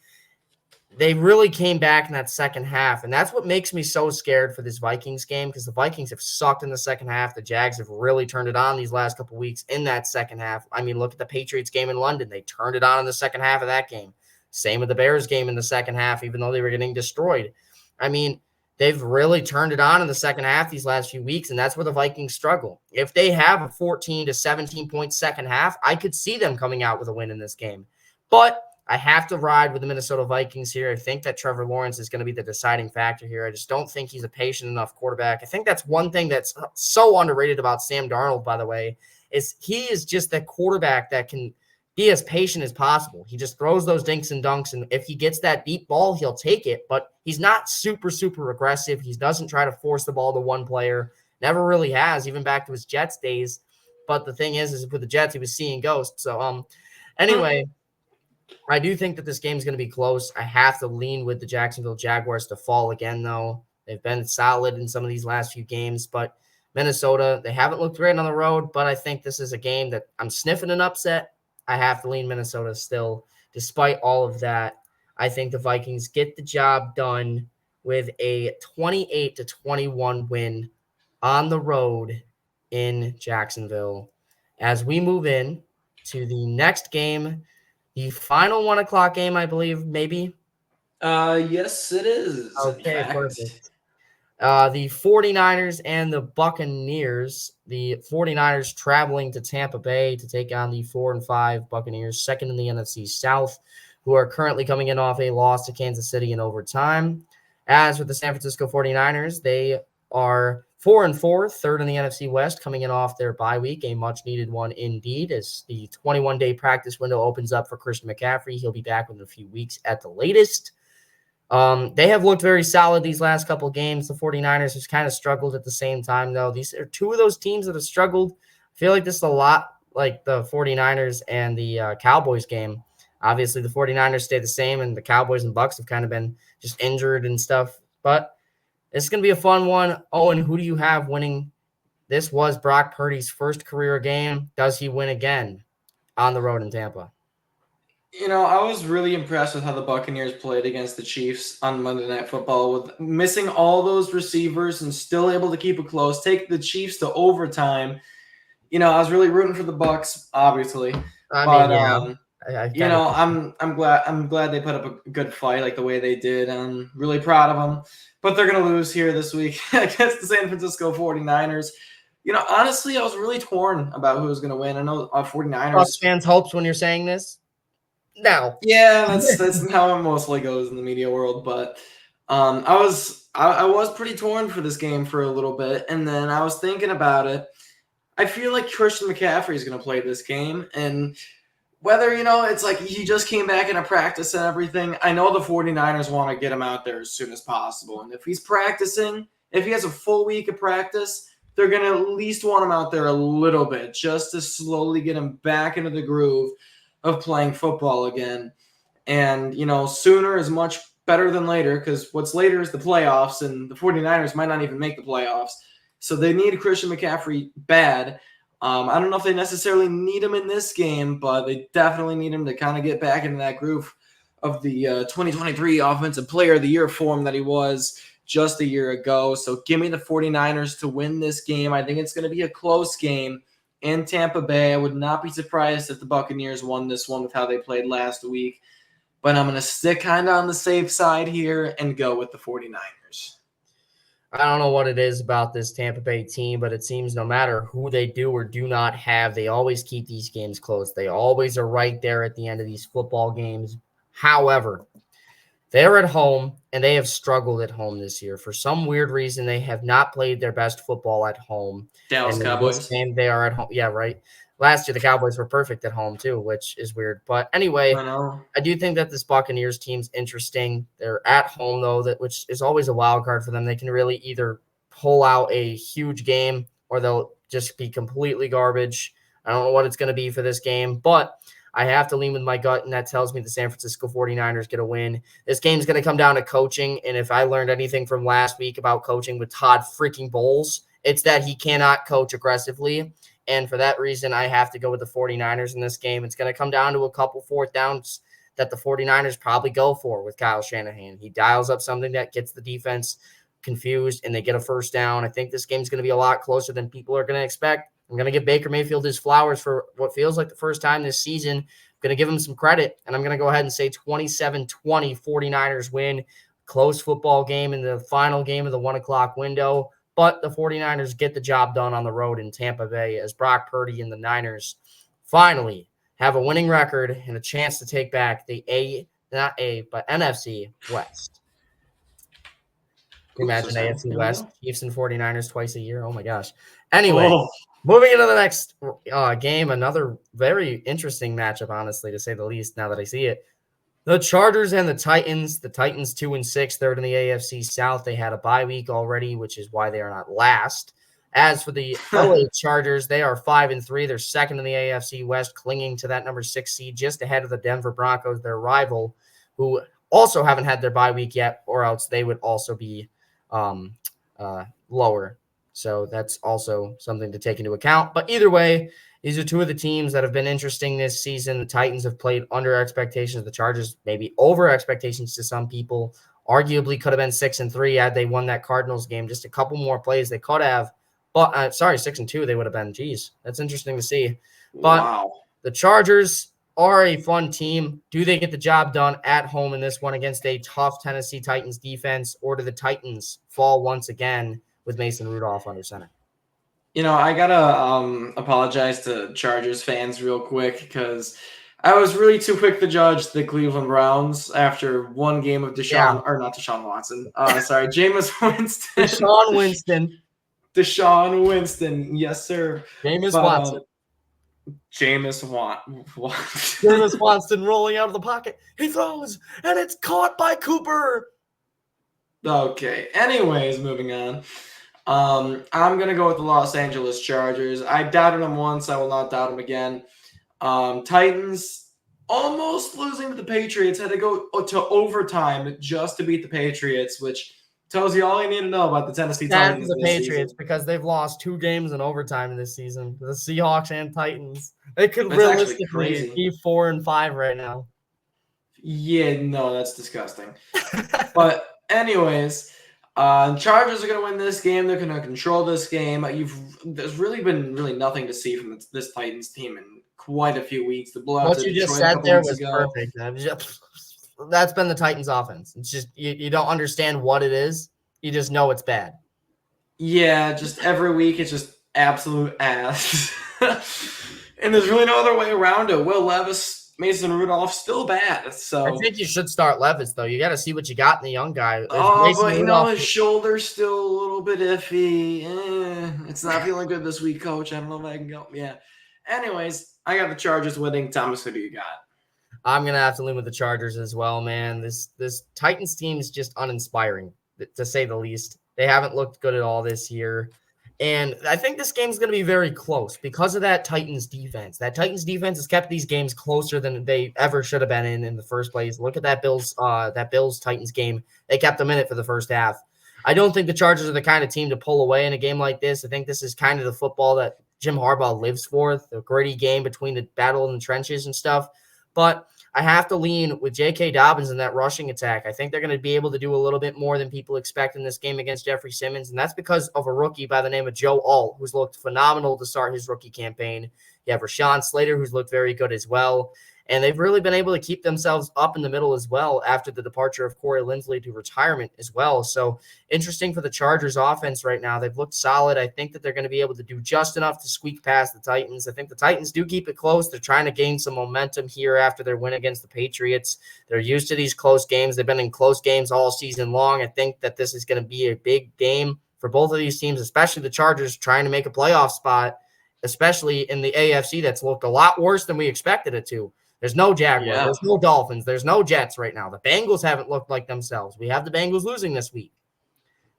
they really came back in that second half. And that's what makes me so scared for this Vikings game, because the Vikings have sucked in the second half. The Jags have really turned it on these last couple weeks in that second half. I mean, look at the Patriots game in London. They turned it on in the second half of that game. Same with the Bears game in the second half, even though they were getting destroyed. I mean, they've really turned it on in the second half these last few weeks, and that's where the Vikings struggle. If they have a 14 to 17 point second half, I could see them coming out with a win in this game. But I have to ride with the Minnesota Vikings here. I think that Trevor Lawrence is going to be the deciding factor here. I just don't think he's a patient enough quarterback. I think that's one thing that's so underrated about Sam Darnold, by the way, is he is just that quarterback that can be as patient as possible. He just throws those dinks and dunks, and if he gets that deep ball, he'll take it, but he's not super, super aggressive. He doesn't try to force the ball to one player. Never really has, even back to his Jets days. But the thing is with the Jets, he was seeing ghosts. So, anyway, I do think that this game is going to be close. I have to lean with the Jacksonville Jaguars to fall again, though. They've been solid in some of these last few games, but Minnesota, they haven't looked great on the road, but I think this is a game that I'm sniffing an upset. I have to lean Minnesota still. Despite all of that, I think the Vikings get the job done with a 28-21 win on the road in Jacksonville. As we move in to the next game, the final 1 o'clock game, I believe, maybe. Yes, it is. Okay, In fact. perfect. The 49ers and the Buccaneers. The 49ers traveling to Tampa Bay to take on the 4-5 Buccaneers, second in the NFC South, who are currently coming in off a loss to Kansas City in overtime. As with the San Francisco 49ers, they are 4-4, third in the NFC West, coming in off their bye week, a much-needed one indeed, as the 21-day practice window opens up for Christian McCaffrey. He'll be back within a few weeks at the latest. They have looked very solid these last couple of games. The 49ers have kind of struggled at the same time, though. These are two of those teams that have struggled. I feel like this is a lot like the 49ers and the Cowboys game. Obviously, the 49ers stay the same, and the Cowboys and Bucks have kind of been just injured and stuff. But it's going to be a fun one. Owen, who do you have winning? This was Brock Purdy's first career game. Does he win again on the road in Tampa? I was really impressed with how the Buccaneers played against the Chiefs on Monday Night Football, with missing all those receivers and still able to keep it close, take the Chiefs to overtime. I was really rooting for the Bucks, obviously. I mean, yeah. I'm glad they put up a good fight like the way they did. I'm really proud of them. But they're going to lose here this week against the San Francisco 49ers. Honestly, I was really torn about who was going to win. I know 49ers. Bucks fans hopes when you're saying this. No. Yeah, that's how it mostly goes in the media world. But I was pretty torn for this game for a little bit, and then I was thinking about it. I feel like Christian McCaffrey is going to play this game, and whether, it's like he just came back into practice and everything, I know the 49ers want to get him out there as soon as possible. And if he's practicing, if he has a full week of practice, they're going to at least want him out there a little bit just to slowly get him back into the groove of playing football again. And, sooner is much better than later, because what's later is the playoffs, and the 49ers might not even make the playoffs. So they need Christian McCaffrey bad. I don't know if they necessarily need him in this game, but they definitely need him to kind of get back into that groove of the 2023 Offensive Player of the Year form that he was just a year ago. So give me the 49ers to win this game. I think it's going to be a close game in Tampa Bay. I would not be surprised if the Buccaneers won this one with how they played last week. But I'm going to stick kind of on the safe side here and go with the 49ers. I don't know what it is about this Tampa Bay team, but it seems no matter who they do or do not have, they always keep these games close. They always are right there at the end of these football games. However, they're at home, and they have struggled at home this year. For some weird reason, they have not played their best football at home. Dallas and Cowboys. This game, they are at home. Yeah, right. Last year, the Cowboys were perfect at home, too, which is weird. But anyway, I do think that this Buccaneers team's interesting. They're at home, though, which is always a wild card for them. They can really either pull out a huge game or they'll just be completely garbage. I don't know what it's going to be for this game, but I have to lean with my gut, and that tells me the San Francisco 49ers get a win. This game's going to come down to coaching, and if I learned anything from last week about coaching with Todd freaking Bowles, it's that he cannot coach aggressively. And for that reason, I have to go with the 49ers in this game. It's going to come down to a couple fourth downs that the 49ers probably go for with Kyle Shanahan. He dials up something that gets the defense confused, and they get a first down. I think this game's going to be a lot closer than people are going to expect. I'm going to give Baker Mayfield his flowers for what feels like the first time this season. I'm going to give him some credit, and I'm going to go ahead and say 27-20 49ers win. Close football game in the final game of the 1 o'clock window. But the 49ers get the job done on the road in Tampa Bay as Brock Purdy and the Niners finally have a winning record and a chance to take back the NFC West. Can you imagine AFC West, Chiefs and 49ers twice a year? Oh my gosh. Anyway, moving into the next game, another very interesting matchup, honestly, to say the least, now that I see it. The Chargers and the Titans. The Titans 2-6, third in the AFC South. They had a bye week already, which is why they are not last. As for the LA Chargers, they are 5-3. They're second in the AFC West, clinging to that number 6 seed, just ahead of the Denver Broncos, their rival, who also haven't had their bye week yet, or else they would also be lower. So that's also something to take into account. But either way, these are two of the teams that have been interesting this season. The Titans have played under expectations. The Chargers maybe over expectations to some people. Arguably could have been 6-3 had they won that Cardinals game. Just a couple more plays they could have. But 6-2 they would have been. Geez, that's interesting to see. But the Chargers are a fun team. Do they get the job done at home in this one against a tough Tennessee Titans defense, or do the Titans fall once again with Mason Rudolph under center? I gotta apologize to Chargers fans real quick because I was really too quick to judge the Cleveland Browns after one game of Jameis Winston. Deshaun Winston, yes, sir. Jameis Watson. Jameis Winston rolling out of the pocket. He throws, and it's caught by Cooper. Okay. Anyways, moving on. I'm going to go with the Los Angeles Chargers. I doubted them once. I will not doubt them again. Titans almost losing to the Patriots. Had to go to overtime just to beat the Patriots, which tells you all you need to know about the Tennessee Titans. The Patriots, because they've lost 2 games in overtime this season. The Seahawks and Titans. They could realistically be 4-5 right now. Yeah, no, that's disgusting. But anyways, Chargers are going to win this game. They're going to control this game. There's really been nothing to see from this Titans team in quite a few weeks. The blowout what you just said there was perfect. That's been the Titans offense. It's just you don't understand what it is. You just know it's bad. Yeah, just every week it's just absolute ass. And there's really no other way around it. Will Levis, Mason Rudolph, still bad. So I think you should start Levis, though. You got to see what you got in the young guy. But his shoulder's still a little bit iffy. It's not feeling good this week, Coach. I don't know if I can go. Yeah. Anyways, I got the Chargers winning. Thomas, who do you got? I'm going to have to lean with the Chargers as well, man. This Titans team is just uninspiring, to say the least. They haven't looked good at all this year. And I think this game's going to be very close because of that Titans defense. That Titans defense has kept these games closer than they ever should have been in the first place. Look at that Bills Titans game. They kept them in it for the first half. I don't think the Chargers are the kind of team to pull away in a game like this. I think this is kind of the football that Jim Harbaugh lives for, the gritty game between the battle in the trenches and stuff. But I have to lean with J.K. Dobbins in that rushing attack. I think they're going to be able to do a little bit more than people expect in this game against Jeffrey Simmons, and that's because of a rookie by the name of Joe Alt, who's looked phenomenal to start his rookie campaign. You have Rashawn Slater, who's looked very good as well, and they've really been able to keep themselves up in the middle as well after the departure of Corey Linsley to retirement as well. So interesting for the Chargers offense right now. They've looked solid. I think that they're going to be able to do just enough to squeak past the Titans. I think the Titans do keep it close. They're trying to gain some momentum here after their win against the Patriots. They're used to these close games. They've been in close games all season long. I think that this is going to be a big game for both of these teams, especially the Chargers trying to make a playoff spot, especially in the AFC that's looked a lot worse than we expected it to. There's no Jaguars. Yeah. There's no Dolphins. There's no Jets right now. The Bengals haven't looked like themselves. We have the Bengals losing this week.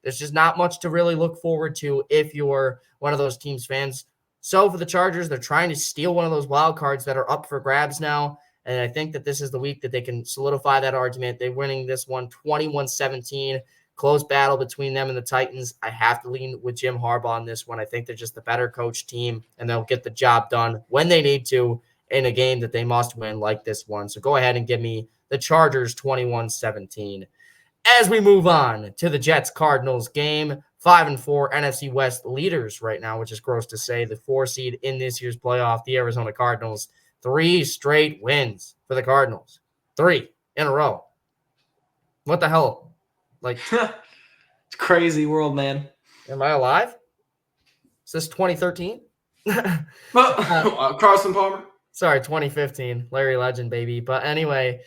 There's just not much to really look forward to if you're one of those teams' fans. So for the Chargers, they're trying to steal one of those wild cards that are up for grabs now. And I think that this is the week that they can solidify that argument. They're winning this one 21-17. Close battle between them and the Titans. I have to lean with Jim Harbaugh on this one. I think they're just the better coach team, and they'll get the job done when they need to in a game that they must win like this one. So go ahead and give me the Chargers 21-17. As we move on to the Jets-Cardinals game, 5-4 NFC West leaders right now, which is gross to say. The 4 seed in this year's playoff, the Arizona Cardinals. 3 straight wins for the Cardinals. 3 in a row. What the hell? Like, it's crazy world, man. Am I alive? Is this 2013? Carson Palmer. Sorry, 2015. Larry Legend, baby. But anyway,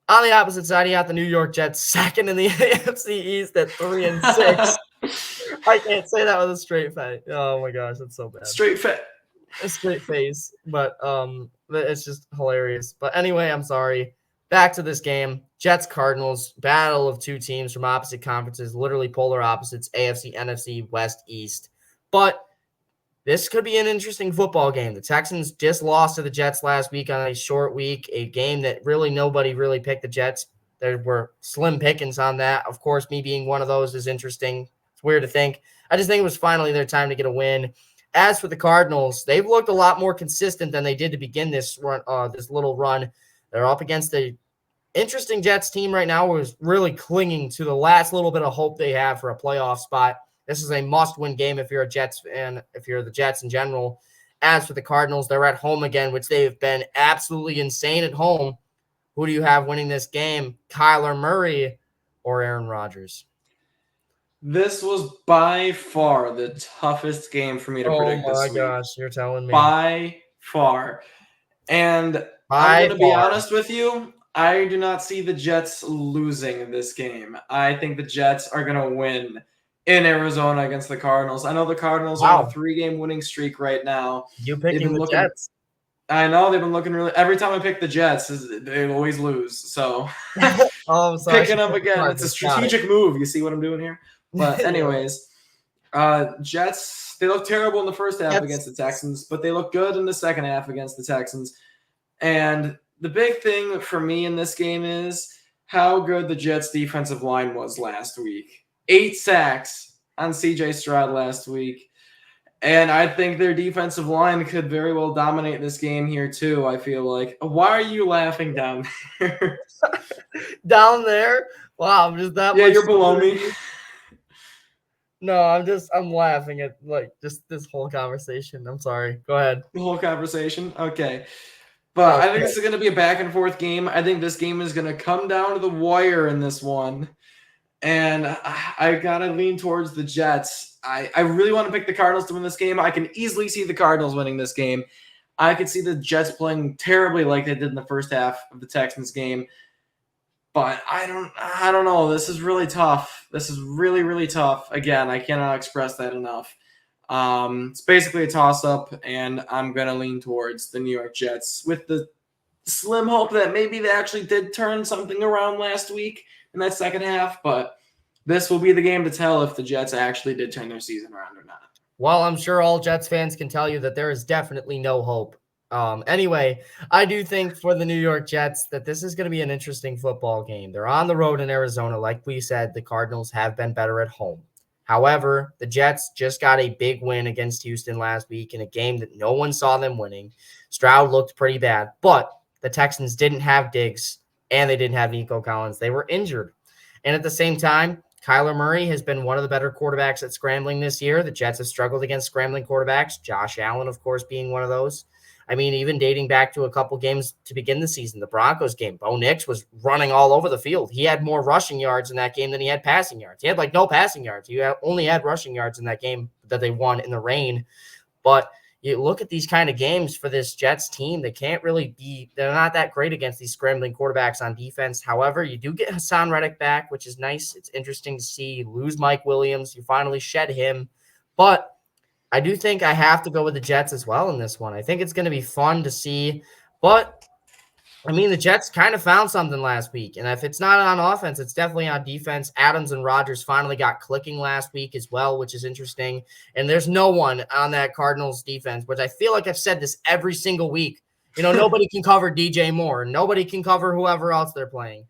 on the opposite side, you got the New York Jets second in the AFC East at 3-6. I can't say that with a straight face. Oh my gosh, that's so bad. Straight fit. A straight face, but it's just hilarious. But anyway, I'm sorry. Back to this game. Jets Cardinals, battle of two teams from opposite conferences, literally polar opposites, AFC, NFC, West, East. But this could be an interesting football game. The Texans just lost to the Jets last week on a short week, a game that really nobody really picked the Jets. There were slim pickings on that. Of course, me being one of those is interesting. It's weird to think. I just think it was finally their time to get a win. As for the Cardinals, they've looked a lot more consistent than they did to begin this run, this little run. They're up against the interesting Jets team right now, who is really clinging to the last little bit of hope they have for a playoff spot. This is a must-win game if you're a Jets fan, if you're the Jets in general. As for the Cardinals, they're at home again, which they've been absolutely insane at home. Who do you have winning this game? Kyler Murray or Aaron Rodgers? This was by far the toughest game for me to Oh predict my this week. gosh, you're telling me. By far. And I'm going to be honest with you. I do not see the Jets losing this game. I think the Jets are going to win in Arizona against the Cardinals. I know the Cardinals are on a 3-game winning streak right now. You picking the Jets? I know they've been looking really. Every time I pick the Jets, they always lose. So Oh, sorry. picking up again, it's a strategic move. You see what I'm doing here? But anyways, Jets, they look terrible in the first half against the Texans, but they look good in the second half against the Texans. And the big thing for me in this game is how good the Jets' defensive line was last week. 8 sacks on C.J. Stroud last week. And I think their defensive line could very well dominate this game here, too, I feel like. Why are you laughing down there? Down there? Wow, I'm just that much. Yeah, you're below me. No, I'm laughing at just this whole conversation. I'm sorry. Go ahead. The whole conversation? Okay. But I think this is going to be a back and forth game. I think this game is going to come down to the wire in this one. And I got to lean towards the Jets. I really want to pick the Cardinals to win this game. I can easily see the Cardinals winning this game. I could see the Jets playing terribly like they did in the first half of the Texans game. But I don't know. This is really tough. This is really, really tough. Again, I cannot express that enough. It's basically a toss-up, and I'm going to lean towards the New York Jets with the slim hope that maybe they actually did turn something around last week in that second half, but this will be the game to tell if the Jets actually did turn their season around or not. Well, I'm sure all Jets fans can tell you that there is definitely no hope. Anyway, I do think for the New York Jets that this is going to be an interesting football game. They're on the road in Arizona. Like we said, the Cardinals have been better at home. However, the Jets just got a big win against Houston last week in a game that no one saw them winning. Stroud looked pretty bad, but the Texans didn't have Diggs and they didn't have Nico Collins. They were injured. And at the same time, Kyler Murray has been one of the better quarterbacks at scrambling this year. The Jets have struggled against scrambling quarterbacks, Josh Allen, of course, being one of those. I mean, even dating back to a couple games to begin the season, the Broncos game, Bo Nix was running all over the field. He had more rushing yards in that game than he had passing yards. He had no passing yards. He only had rushing yards in that game that they won in the rain. But you look at these kind of games for this Jets team, they can't really be – they're not that great against these scrambling quarterbacks on defense. However, you do get Hassan Reddick back, which is nice. It's interesting to see. You lose Mike Williams. You finally shed him. But – I do think I have to go with the Jets as well in this one. I think it's going to be fun to see. But, I mean, the Jets kind of found something last week. And if it's not on offense, it's definitely on defense. Adams and Rodgers finally got clicking last week as well, which is interesting. And there's no one on that Cardinals defense, which I feel like I've said this every single week. You know, nobody can cover DJ Moore. Nobody can cover whoever else they're playing.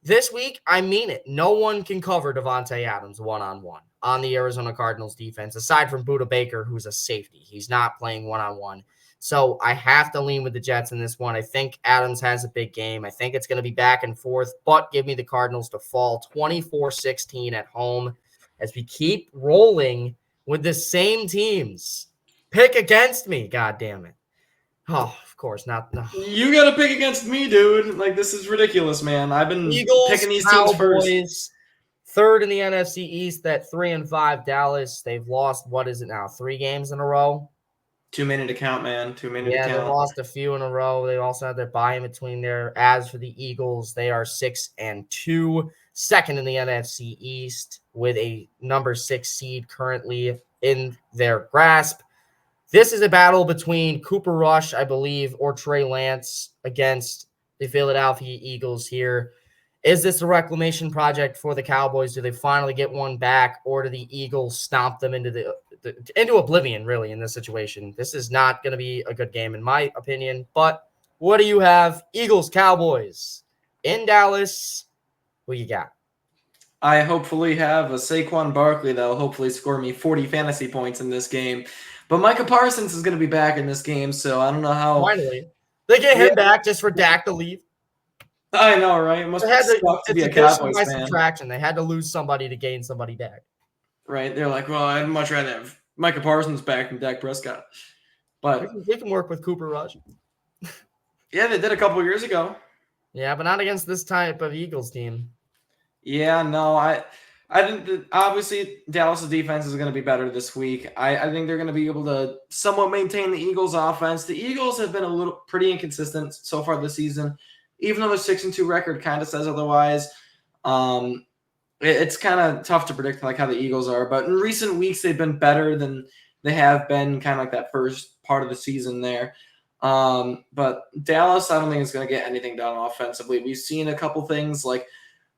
This week, I mean it. No one can cover Devontae Adams one-on-one on the Arizona Cardinals defense, aside from Budda Baker, who's a safety. He's not playing one-on-one. So I have to lean with the Jets in this one. I think Adams has a big game. I think it's going to be back and forth, but give me the Cardinals to fall 24-16 at home as we keep rolling with the same teams. Pick against me, God damn it. Oh, of course not. No. You got to pick against me, dude. This is ridiculous, man. I've been Eagles, picking these Cowboys, teams first. Third in the NFC East at 3-5 Dallas. They've lost, what is it now, 3 games in a row? Too many to count, man. Too many to Yeah, they count. lost a few in a row. They also had their bye in between there. As for the Eagles, they are 6-2, second in the NFC East with a number 6 seed currently in their grasp. This is a battle between Cooper Rush, I believe, or Trey Lance against the Philadelphia Eagles here. Is this a reclamation project for the Cowboys? Do they finally get one back, or do the Eagles stomp them into into oblivion, really, in this situation? This is not going to be a good game, in my opinion. But what do you have? Eagles, Cowboys in Dallas. Who you got? I hopefully have a Saquon Barkley that will hopefully score me 40 fantasy points in this game. But Micah Parsons is going to be back in this game, so I don't know how. Finally, they get Yeah, him back just for Dak to leave. I know, right? It must suck to be It's a addition Cowboys by fan, subtraction. They had to lose somebody to gain somebody back. right? They're like, well, I'd much rather have Micah Parsons back than Dak Prescott. But We can work with Cooper Rush. yeah, they did a couple years ago. Yeah, but not against this type of Eagles team. Yeah, no, I didn't. Obviously, Dallas' defense is going to be better this week. I think they're going to be able to somewhat maintain the Eagles' offense. The Eagles have been a little pretty inconsistent so far this season, even though their 6-2 record kind of says otherwise. It's kind of tough to predict like how the Eagles are, but in recent weeks they've been better than they have been kind of like that first part of the season there. But Dallas, I don't think is going to get anything done offensively. We've seen a couple things like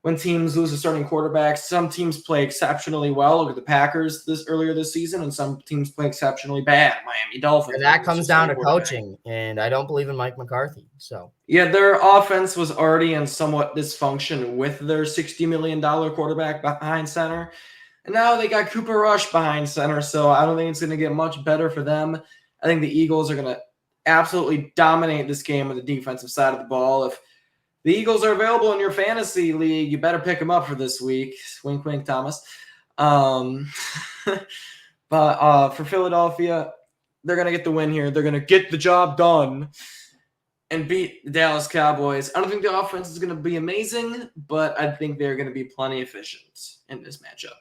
when teams lose a starting quarterback, some teams play exceptionally well. Look at the Packers earlier this season, and some teams play exceptionally bad. Miami Dolphins. And that comes down to coaching, and I don't believe in Mike McCarthy. So yeah, their offense was already in somewhat dysfunction with their $60 million quarterback behind center. And now they got Cooper Rush behind center, so I don't think it's going to get much better for them. I think the Eagles are going to absolutely dominate this game on the defensive side of the ball. If the Eagles are available in your fantasy league, you better pick them up for this week. Wink, wink, Thomas. But for Philadelphia, they're going to get the win here. They're going to get the job done and beat the Dallas Cowboys. I don't think the offense is going to be amazing, but I think they're going to be plenty efficient in this matchup.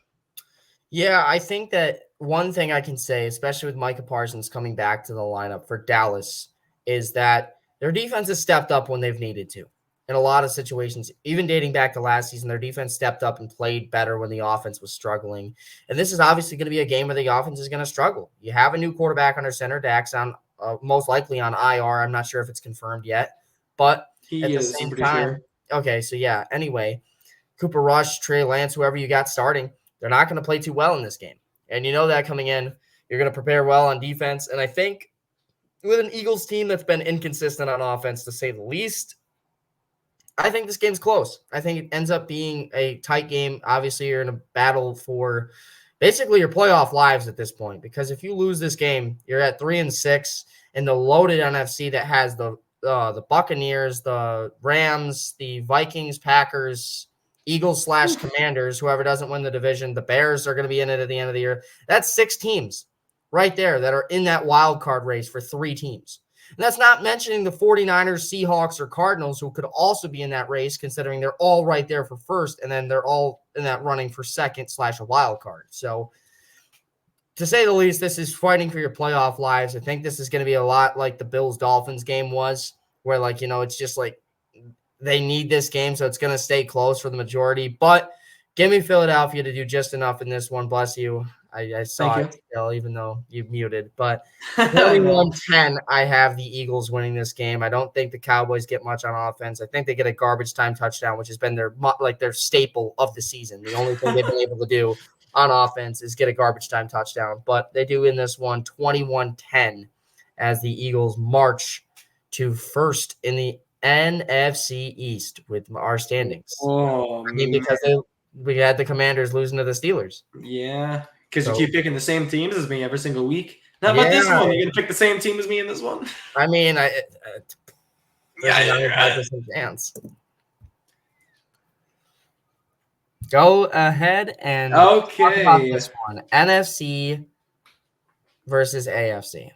Yeah, I think that one thing I can say, especially with Micah Parsons coming back to the lineup for Dallas, is that their defense has stepped up when they've needed to. In a lot of situations, even dating back to last season, their defense stepped up and played better when the offense was struggling. And this is obviously going to be a game where the offense is going to struggle. You have a new quarterback under center. Dak's on most likely on IR. I'm not sure if it's confirmed yet, but He at the is, same I'm pretty time, sure. okay, so yeah, anyway, Cooper Rush, Trey Lance, whoever you got starting, they're not going to play too well in this game. And you know that coming in, you're going to prepare well on defense. And I think with an Eagles team that's been inconsistent on offense, to say the least, I think this game's close. I think it ends up being a tight game. Obviously, you're in a battle for basically your playoff lives at this point, because if you lose this game, you're at 3-6 in the loaded NFC that has the Buccaneers, the Rams, the Vikings, Packers, Eagles / Commanders, whoever doesn't win the division. The Bears are going to be in it at the end of the year. That's 6 teams right there that are in that wild card race for 3 teams. And that's not mentioning the 49ers, Seahawks, or Cardinals, who could also be in that race, considering they're all right there for first, and then they're all in that running for second / a wild card. So, to say the least, this is fighting for your playoff lives. I think this is going to be a lot like the Bills-Dolphins game was, where, like, you know, it's just like they need this game, so it's going to stay close for the majority. But give me Philadelphia to do just enough in this one. Bless you. I saw it still, even though you muted. But 21-10, I have the Eagles winning this game. I don't think the Cowboys get much on offense. I think they get a garbage time touchdown, which has been their staple of the season. The only thing they've been able to do on offense is get a garbage time touchdown. But they do in this one 21-10 as the Eagles march to first in the NFC East with our standings. Oh, I mean, because we had the Commanders losing to the Steelers. Yeah. Because you keep picking the same teams as me every single week. Not Yeah, about this one. You're going to pick the same team as me in this one? I mean, there's a 95% chance. Go ahead and talk about this one. NFC versus AFC.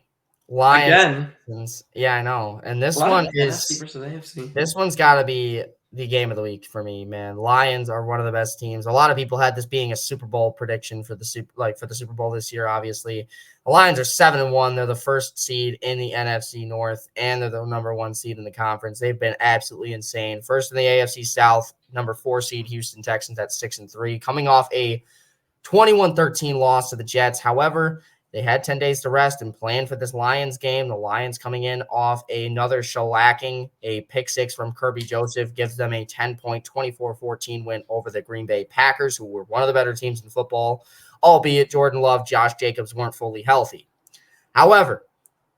Lions. Again. Yeah, I know. And this one is NFC versus AFC. This one's got to be the game of the week for me, man. Lions are one of the best teams. A lot of people had this being a Super Bowl prediction for the Super Bowl this year. Obviously, the Lions are 7-1. They're the first seed in the NFC North, and they're the number 1 seed in the conference. They've been absolutely insane. First in the AFC South, number 4 seed Houston Texans at 6-3, coming off a 21-13 loss to the Jets. However, they had 10 days to rest and plan for this Lions game. The Lions coming in off another shellacking. A pick 6 from Kirby Joseph gives them a 10-point, 24-14 win over the Green Bay Packers, who were one of the better teams in football, albeit Jordan Love, Josh Jacobs weren't fully healthy. However,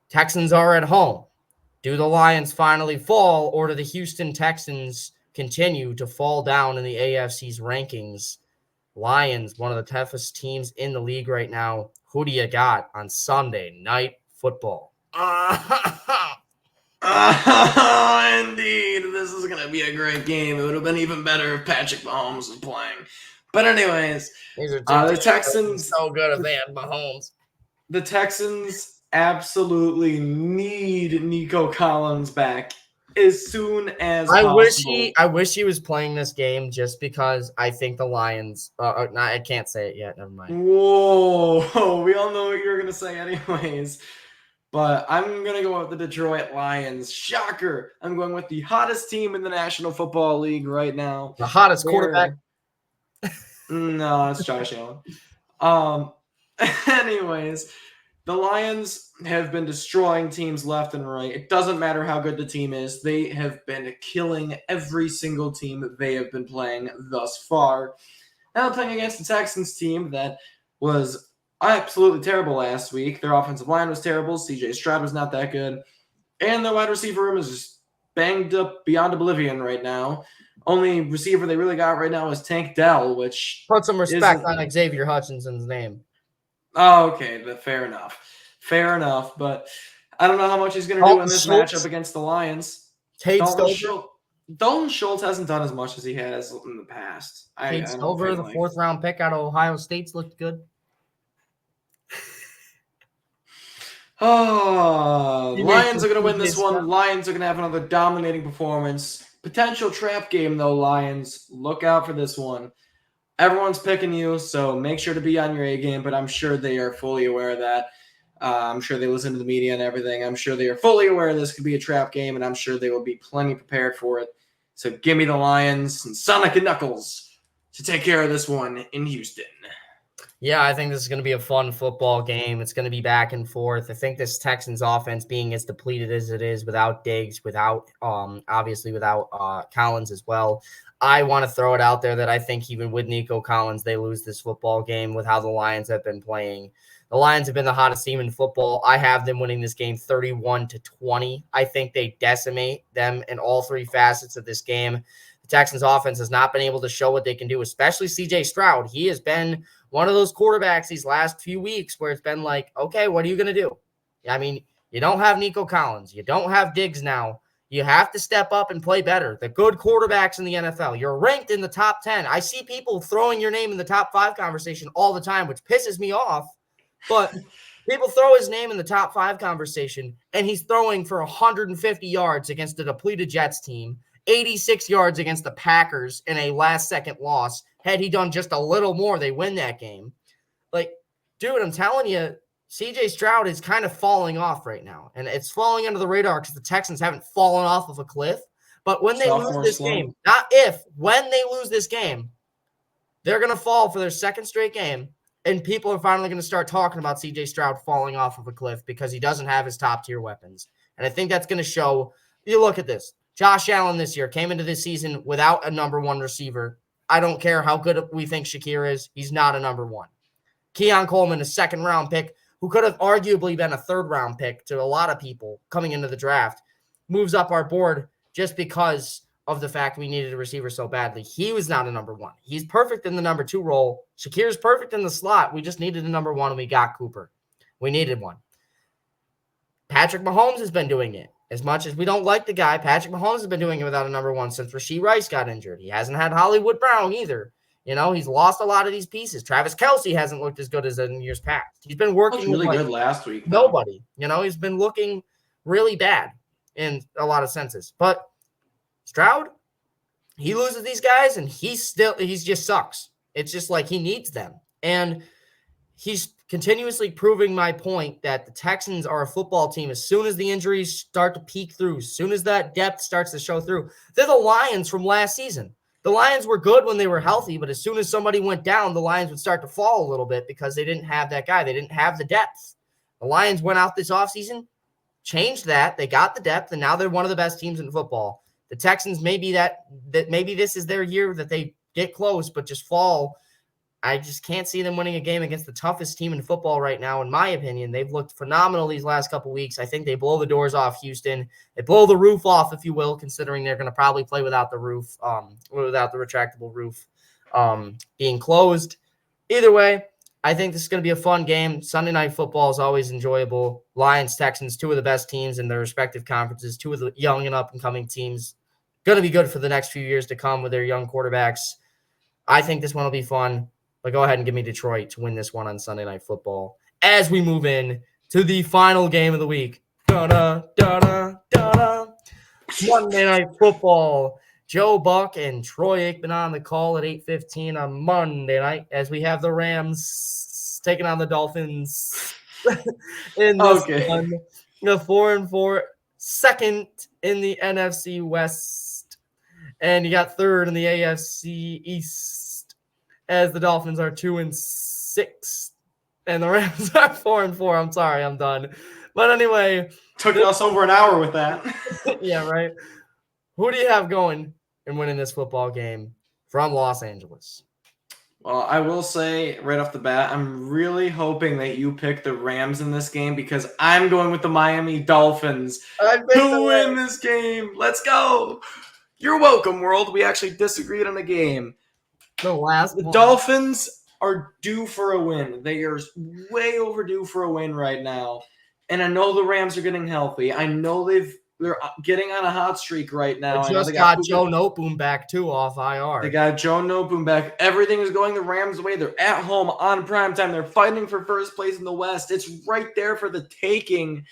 Texans are at home. Do the Lions finally fall, or do the Houston Texans continue to fall down in the AFC's rankings? Lions, one of the toughest teams in the league right now. Who do you got on Sunday Night Football? Indeed, this is going to be a great game. It would have been even better if Patrick Mahomes was playing. But anyways, These are the Texans so good if they had Mahomes. The Texans absolutely need Nico Collins back as soon as possible. I wish he was playing this game just because I think the Lions. I can't say it yet. Never mind. Whoa, we all know what you're gonna say, anyways. But I'm gonna go with the Detroit Lions. Shocker! I'm going with the hottest team in the National Football League right now. The hottest quarterback. No, it's Josh Allen. Anyways. The Lions have been destroying teams left and right. It doesn't matter how good the team is. They have been killing every single team that they have been playing thus far. Now they're playing against the Texans team that was absolutely terrible last week. Their offensive line was terrible. CJ Stroud was not that good. And their wide receiver room is just banged up beyond oblivion right now. Only receiver they really got right now is Tank Dell, which... Put some respect on Xavier Hutchinson's name. Oh, okay, but fair enough. Fair enough, but I don't know how much he's going to do in this matchup against the Lions. Dalton Schultz hasn't done as much as he has in the past. Tate Stover, the 4th-round pick out of Ohio State's looked good. Lions are going to win this one. Lions are going to have another dominating performance. Potential trap game, though, Lions. Look out for this one. Everyone's picking you, so make sure to be on your A game, but I'm sure they are fully aware of that. I'm sure they listen to the media and everything. I'm sure they are fully aware this could be a trap game, and I'm sure they will be plenty prepared for it. So give me the Lions and Sonic and Knuckles to take care of this one in Houston. Yeah, I think this is going to be a fun football game. It's going to be back and forth. I think this Texans offense being as depleted as it is without Diggs, obviously without Collins as well. I want to throw it out there that I think even with Nico Collins, they lose this football game with how the Lions have been playing. The Lions have been the hottest team in football. I have them winning this game 31-20. I think they decimate them in all 3 facets of this game. The Texans offense has not been able to show what they can do, especially CJ Stroud. He has been one of those quarterbacks these last few weeks where it's been like, okay, what are you going to do? I mean, you don't have Nico Collins. You don't have Diggs now. You have to step up and play better. The good quarterbacks in the NFL. You're ranked in the top 10. I see people throwing your name in the top 5 conversation all the time, which pisses me off. But people throw his name in the top 5 conversation, and he's throwing for 150 yards against a depleted Jets team, 86 yards against the Packers in a last-second loss. Had he done just a little more, they win that game. Like, dude, I'm telling you, CJ Stroud is kind of falling off right now, and it's falling under the radar because the Texans haven't fallen off of a cliff. But when they lose this game, not if, when they lose this game, they're going to fall for their 2nd straight game, and people are finally going to start talking about CJ Stroud falling off of a cliff because he doesn't have his top-tier weapons. And I think that's going to show. You look at this. Josh Allen this year came into this season without a number 1 receiver. I don't care how good we think Shakir is. He's not a number 1. Keon Coleman, a 2nd-round pick, who could have arguably been a 3rd-round pick to a lot of people coming into the draft, moves up our board just because of the fact we needed a receiver so badly. He was not a number 1. He's perfect in the number 2 role. Shakir's perfect in the slot. We just needed a number 1, and we got Cooper. We needed one. Patrick Mahomes has been doing it. As much as we don't like the guy, Patrick Mahomes has been doing it without a number 1 since Rashee Rice got injured. He hasn't had Hollywood Brown either. You know, he's lost a lot of these pieces. Travis Kelce hasn't looked as good as in years past. He's been working really good last week. Nobody. You know, he's been looking really bad in a lot of senses. But Stroud, he loses these guys and he just sucks. It's just like he needs them. And he's continuously proving my point that the Texans are a football team. As soon as the injuries start to peek through, as soon as that depth starts to show through, they're the Lions from last season. The Lions were good when they were healthy, but as soon as somebody went down, the Lions would start to fall a little bit because they didn't have that guy. They didn't have the depth. The Lions went out this offseason, changed that. They got the depth, and now they're one of the best teams in football. The Texans, maybe maybe this is their year that they get close but just fall. I just can't see them winning a game against the toughest team in football right now, in my opinion. They've looked phenomenal these last couple weeks. I think they blow the doors off Houston. They blow the roof off, if you will, considering they're going to probably play without the roof, without the retractable roof being closed. Either way, I think this is going to be a fun game. Sunday Night Football is always enjoyable. Lions, Texans, two of the best teams in their respective conferences, two of the young and up-and-coming teams. Going to be good for the next few years to come with their young quarterbacks. I think this one will be fun. But go ahead and give me Detroit to win this one on Sunday Night Football as we move in to the final game of the week. Da-da, da-da, da-da. Monday Night Football. Joe Buck and Troy Aikman on the call at 8:15 on Monday night as we have the Rams taking on the Dolphins in this one. The 4-4 second in the NFC West. And you got third in the AFC East, as the Dolphins are 2-6 and the Rams are 4-4. I'm sorry, I'm done. But anyway. Took us over an hour with that. Yeah, right. Who do you have going and winning this football game from Los Angeles? Well, I will say right off the bat, I'm really hoping that you pick the Rams in this game because I'm going with the Miami Dolphins to win this game. Let's go. You're welcome, world. We actually disagreed on a game. The Dolphins are due for a win. They are way overdue for a win right now. And I know the Rams are getting healthy. I know they're getting on a hot streak right now. They just got Joe Noteboom back, too, off IR. They got Joe Noteboom back. Everything is going the Rams' way. They're at home on primetime. They're fighting for first place in the West. It's right there for the taking.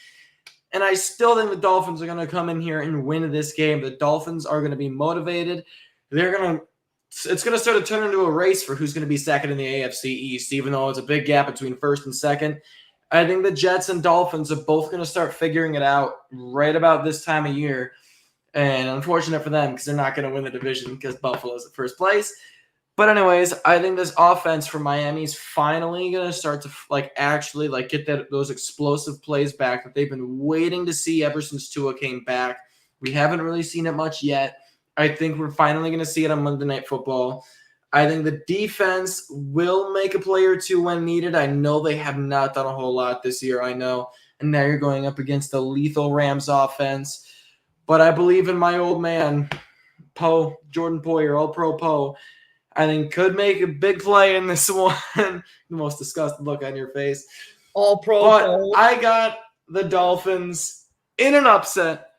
And I still think the Dolphins are going to come in here and win this game. The Dolphins are going to be motivated. It's going to start to turn into a race for who's going to be second in the AFC East, even though it's a big gap between first and second. I think the Jets and Dolphins are both going to start figuring it out right about this time of year. And unfortunate for them because they're not going to win the division because Buffalo's at first place. But anyways, I think this offense for Miami is finally going to start to actually get those explosive plays back that they've been waiting to see ever since Tua came back. We haven't really seen it much yet. I think we're finally going to see it on Monday Night Football. I think the defense will make a play or two when needed. I know they have not done a whole lot this year, I know. And now you're going up against the lethal Rams offense. But I believe in my old man, Jordan Poyer, All-Pro Poe. I think could make a big play in this one. The most disgusted look on your face. All-Pro Poe. But I got the Dolphins in an upset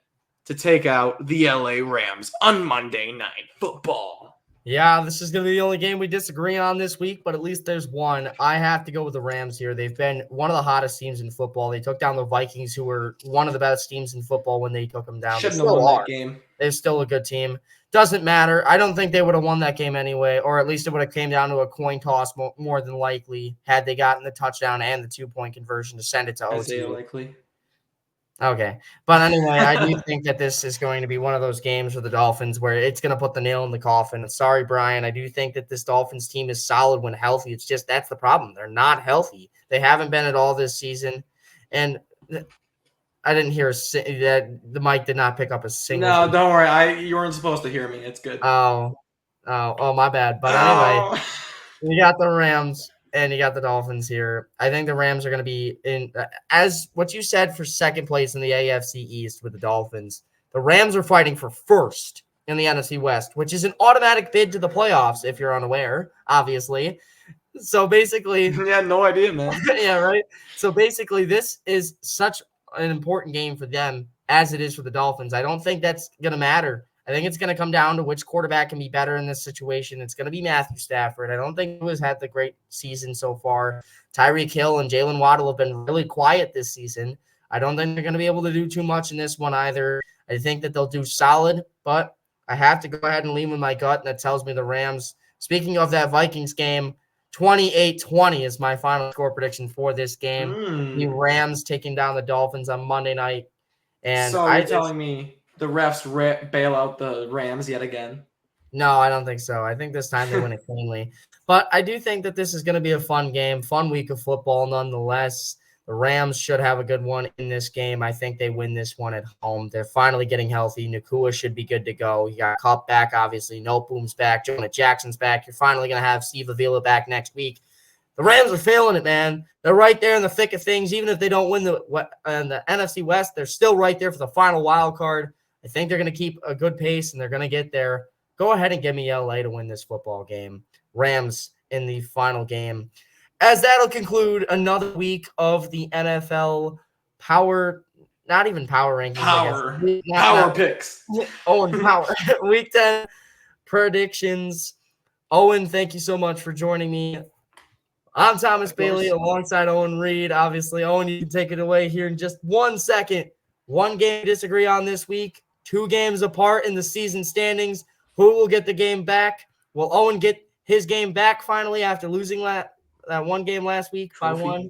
to take out the LA Rams on Monday Night Football. Yeah, this is going to be the only game we disagree on this week, but at least there's one. I have to go with the Rams here. They've been one of the hottest teams in football. They took down the Vikings, who were one of the best teams in football when they took them down. Shouldn't have won that game. They're still a good team. Doesn't matter. I don't think they would have won that game anyway, or at least it would have came down to a coin toss more than likely had they gotten the touchdown and the 2-point conversion to send it to OT. Likely. Okay. But anyway, I do think that this is going to be one of those games for the Dolphins where it's going to put the nail in the coffin. And sorry, Brian, I do think that this Dolphins team is solid when healthy. It's just that's the problem. They're not healthy. They haven't been at all this season. And I didn't hear that the mic did not pick up a single. No, don't worry. You weren't supposed to hear me. It's good. Oh, my bad. But anyway, you got the Rams. And you got the Dolphins here. I think the Rams are going to be in as what you said for second place in the AFC East with the Dolphins. The Rams are fighting for first in the NFC West, which is an automatic bid to the playoffs if you're unaware, obviously. So basically, yeah, no idea, man. Yeah, right. So basically, this is such an important game for them as it is for the Dolphins. I don't think that's going to matter. I think it's going to come down to which quarterback can be better in this situation. It's going to be Matthew Stafford. I don't think he has had the great season so far. Tyreek Hill and Jalen Waddle have been really quiet this season. I don't think they're going to be able to do too much in this one either. I think that they'll do solid, but I have to go ahead and lean with my gut, and that tells me the Rams. Speaking of that Vikings game, 28-20 is my final score prediction for this game. The Rams taking down the Dolphins on Monday night. And so you're telling me the refs bail out the Rams yet again? No, I don't think so. I think this time they win it cleanly. But I do think that this is going to be a fun game, fun week of football nonetheless. The Rams should have a good one in this game. I think they win this one at home. They're finally getting healthy. Nakua should be good to go. You got Kupp back, obviously. Boom's back. Jonah Jackson's back. You're finally going to have Steve Avila back next week. The Rams are feeling it, man. They're right there in the thick of things. Even if they don't win the NFC West, they're still right there for the final wild card. I think they're going to keep a good pace, and they're going to get there. Go ahead and give me LA to win this football game. Rams in the final game. As that'll conclude another week of the NFL not even power rankings. Power picks. Owen Power. Week 10 predictions. Owen, thank you so much for joining me. I'm Thomas Bailey alongside Owen Reed. Obviously, Owen, you can take it away here in just 1 second. One game to disagree on this week. 2 games apart in the season standings. Who will get the game back? Will Owen get his game back finally after losing that one game last week by 1?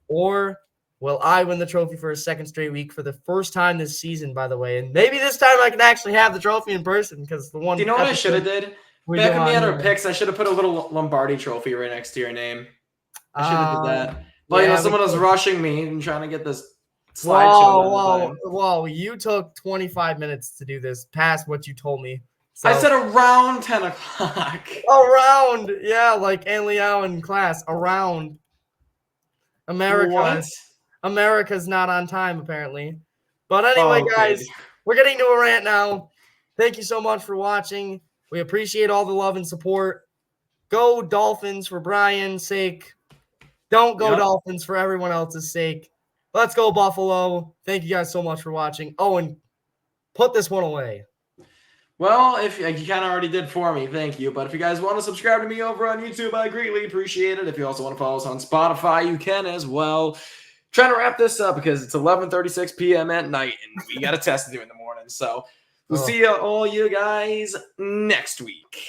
Or will I win the trophy for a second straight week for the first time this season, by the way? And maybe this time I can actually have the trophy in person because the one. Do you know what I should have did? Back in the other picks, I should have put a little Lombardi trophy right next to your name. I should have did that. But someone was rushing me and trying to get this slideshow. Whoa! You took 25 minutes to do this, past what you told me. So, I said around 10 o'clock. Around, yeah, like Ann Liao in class. Around. America's not on time, apparently. But anyway, guys, we're getting to a rant now. Thank you so much for watching. We appreciate all the love and support. Go Dolphins for Brian's sake. Don't go Dolphins for everyone else's sake. Let's go Buffalo. Thank you guys so much for watching. Owen, put this one away. Well, if you kind of already did for me, thank you. But if you guys want to subscribe to me over on YouTube, I greatly appreciate it. If you also want to follow us on Spotify, you can as well. Trying to wrap this up because it's 11:36 p.m. at night, and we got a test to do in the morning. So we'll see all you guys next week.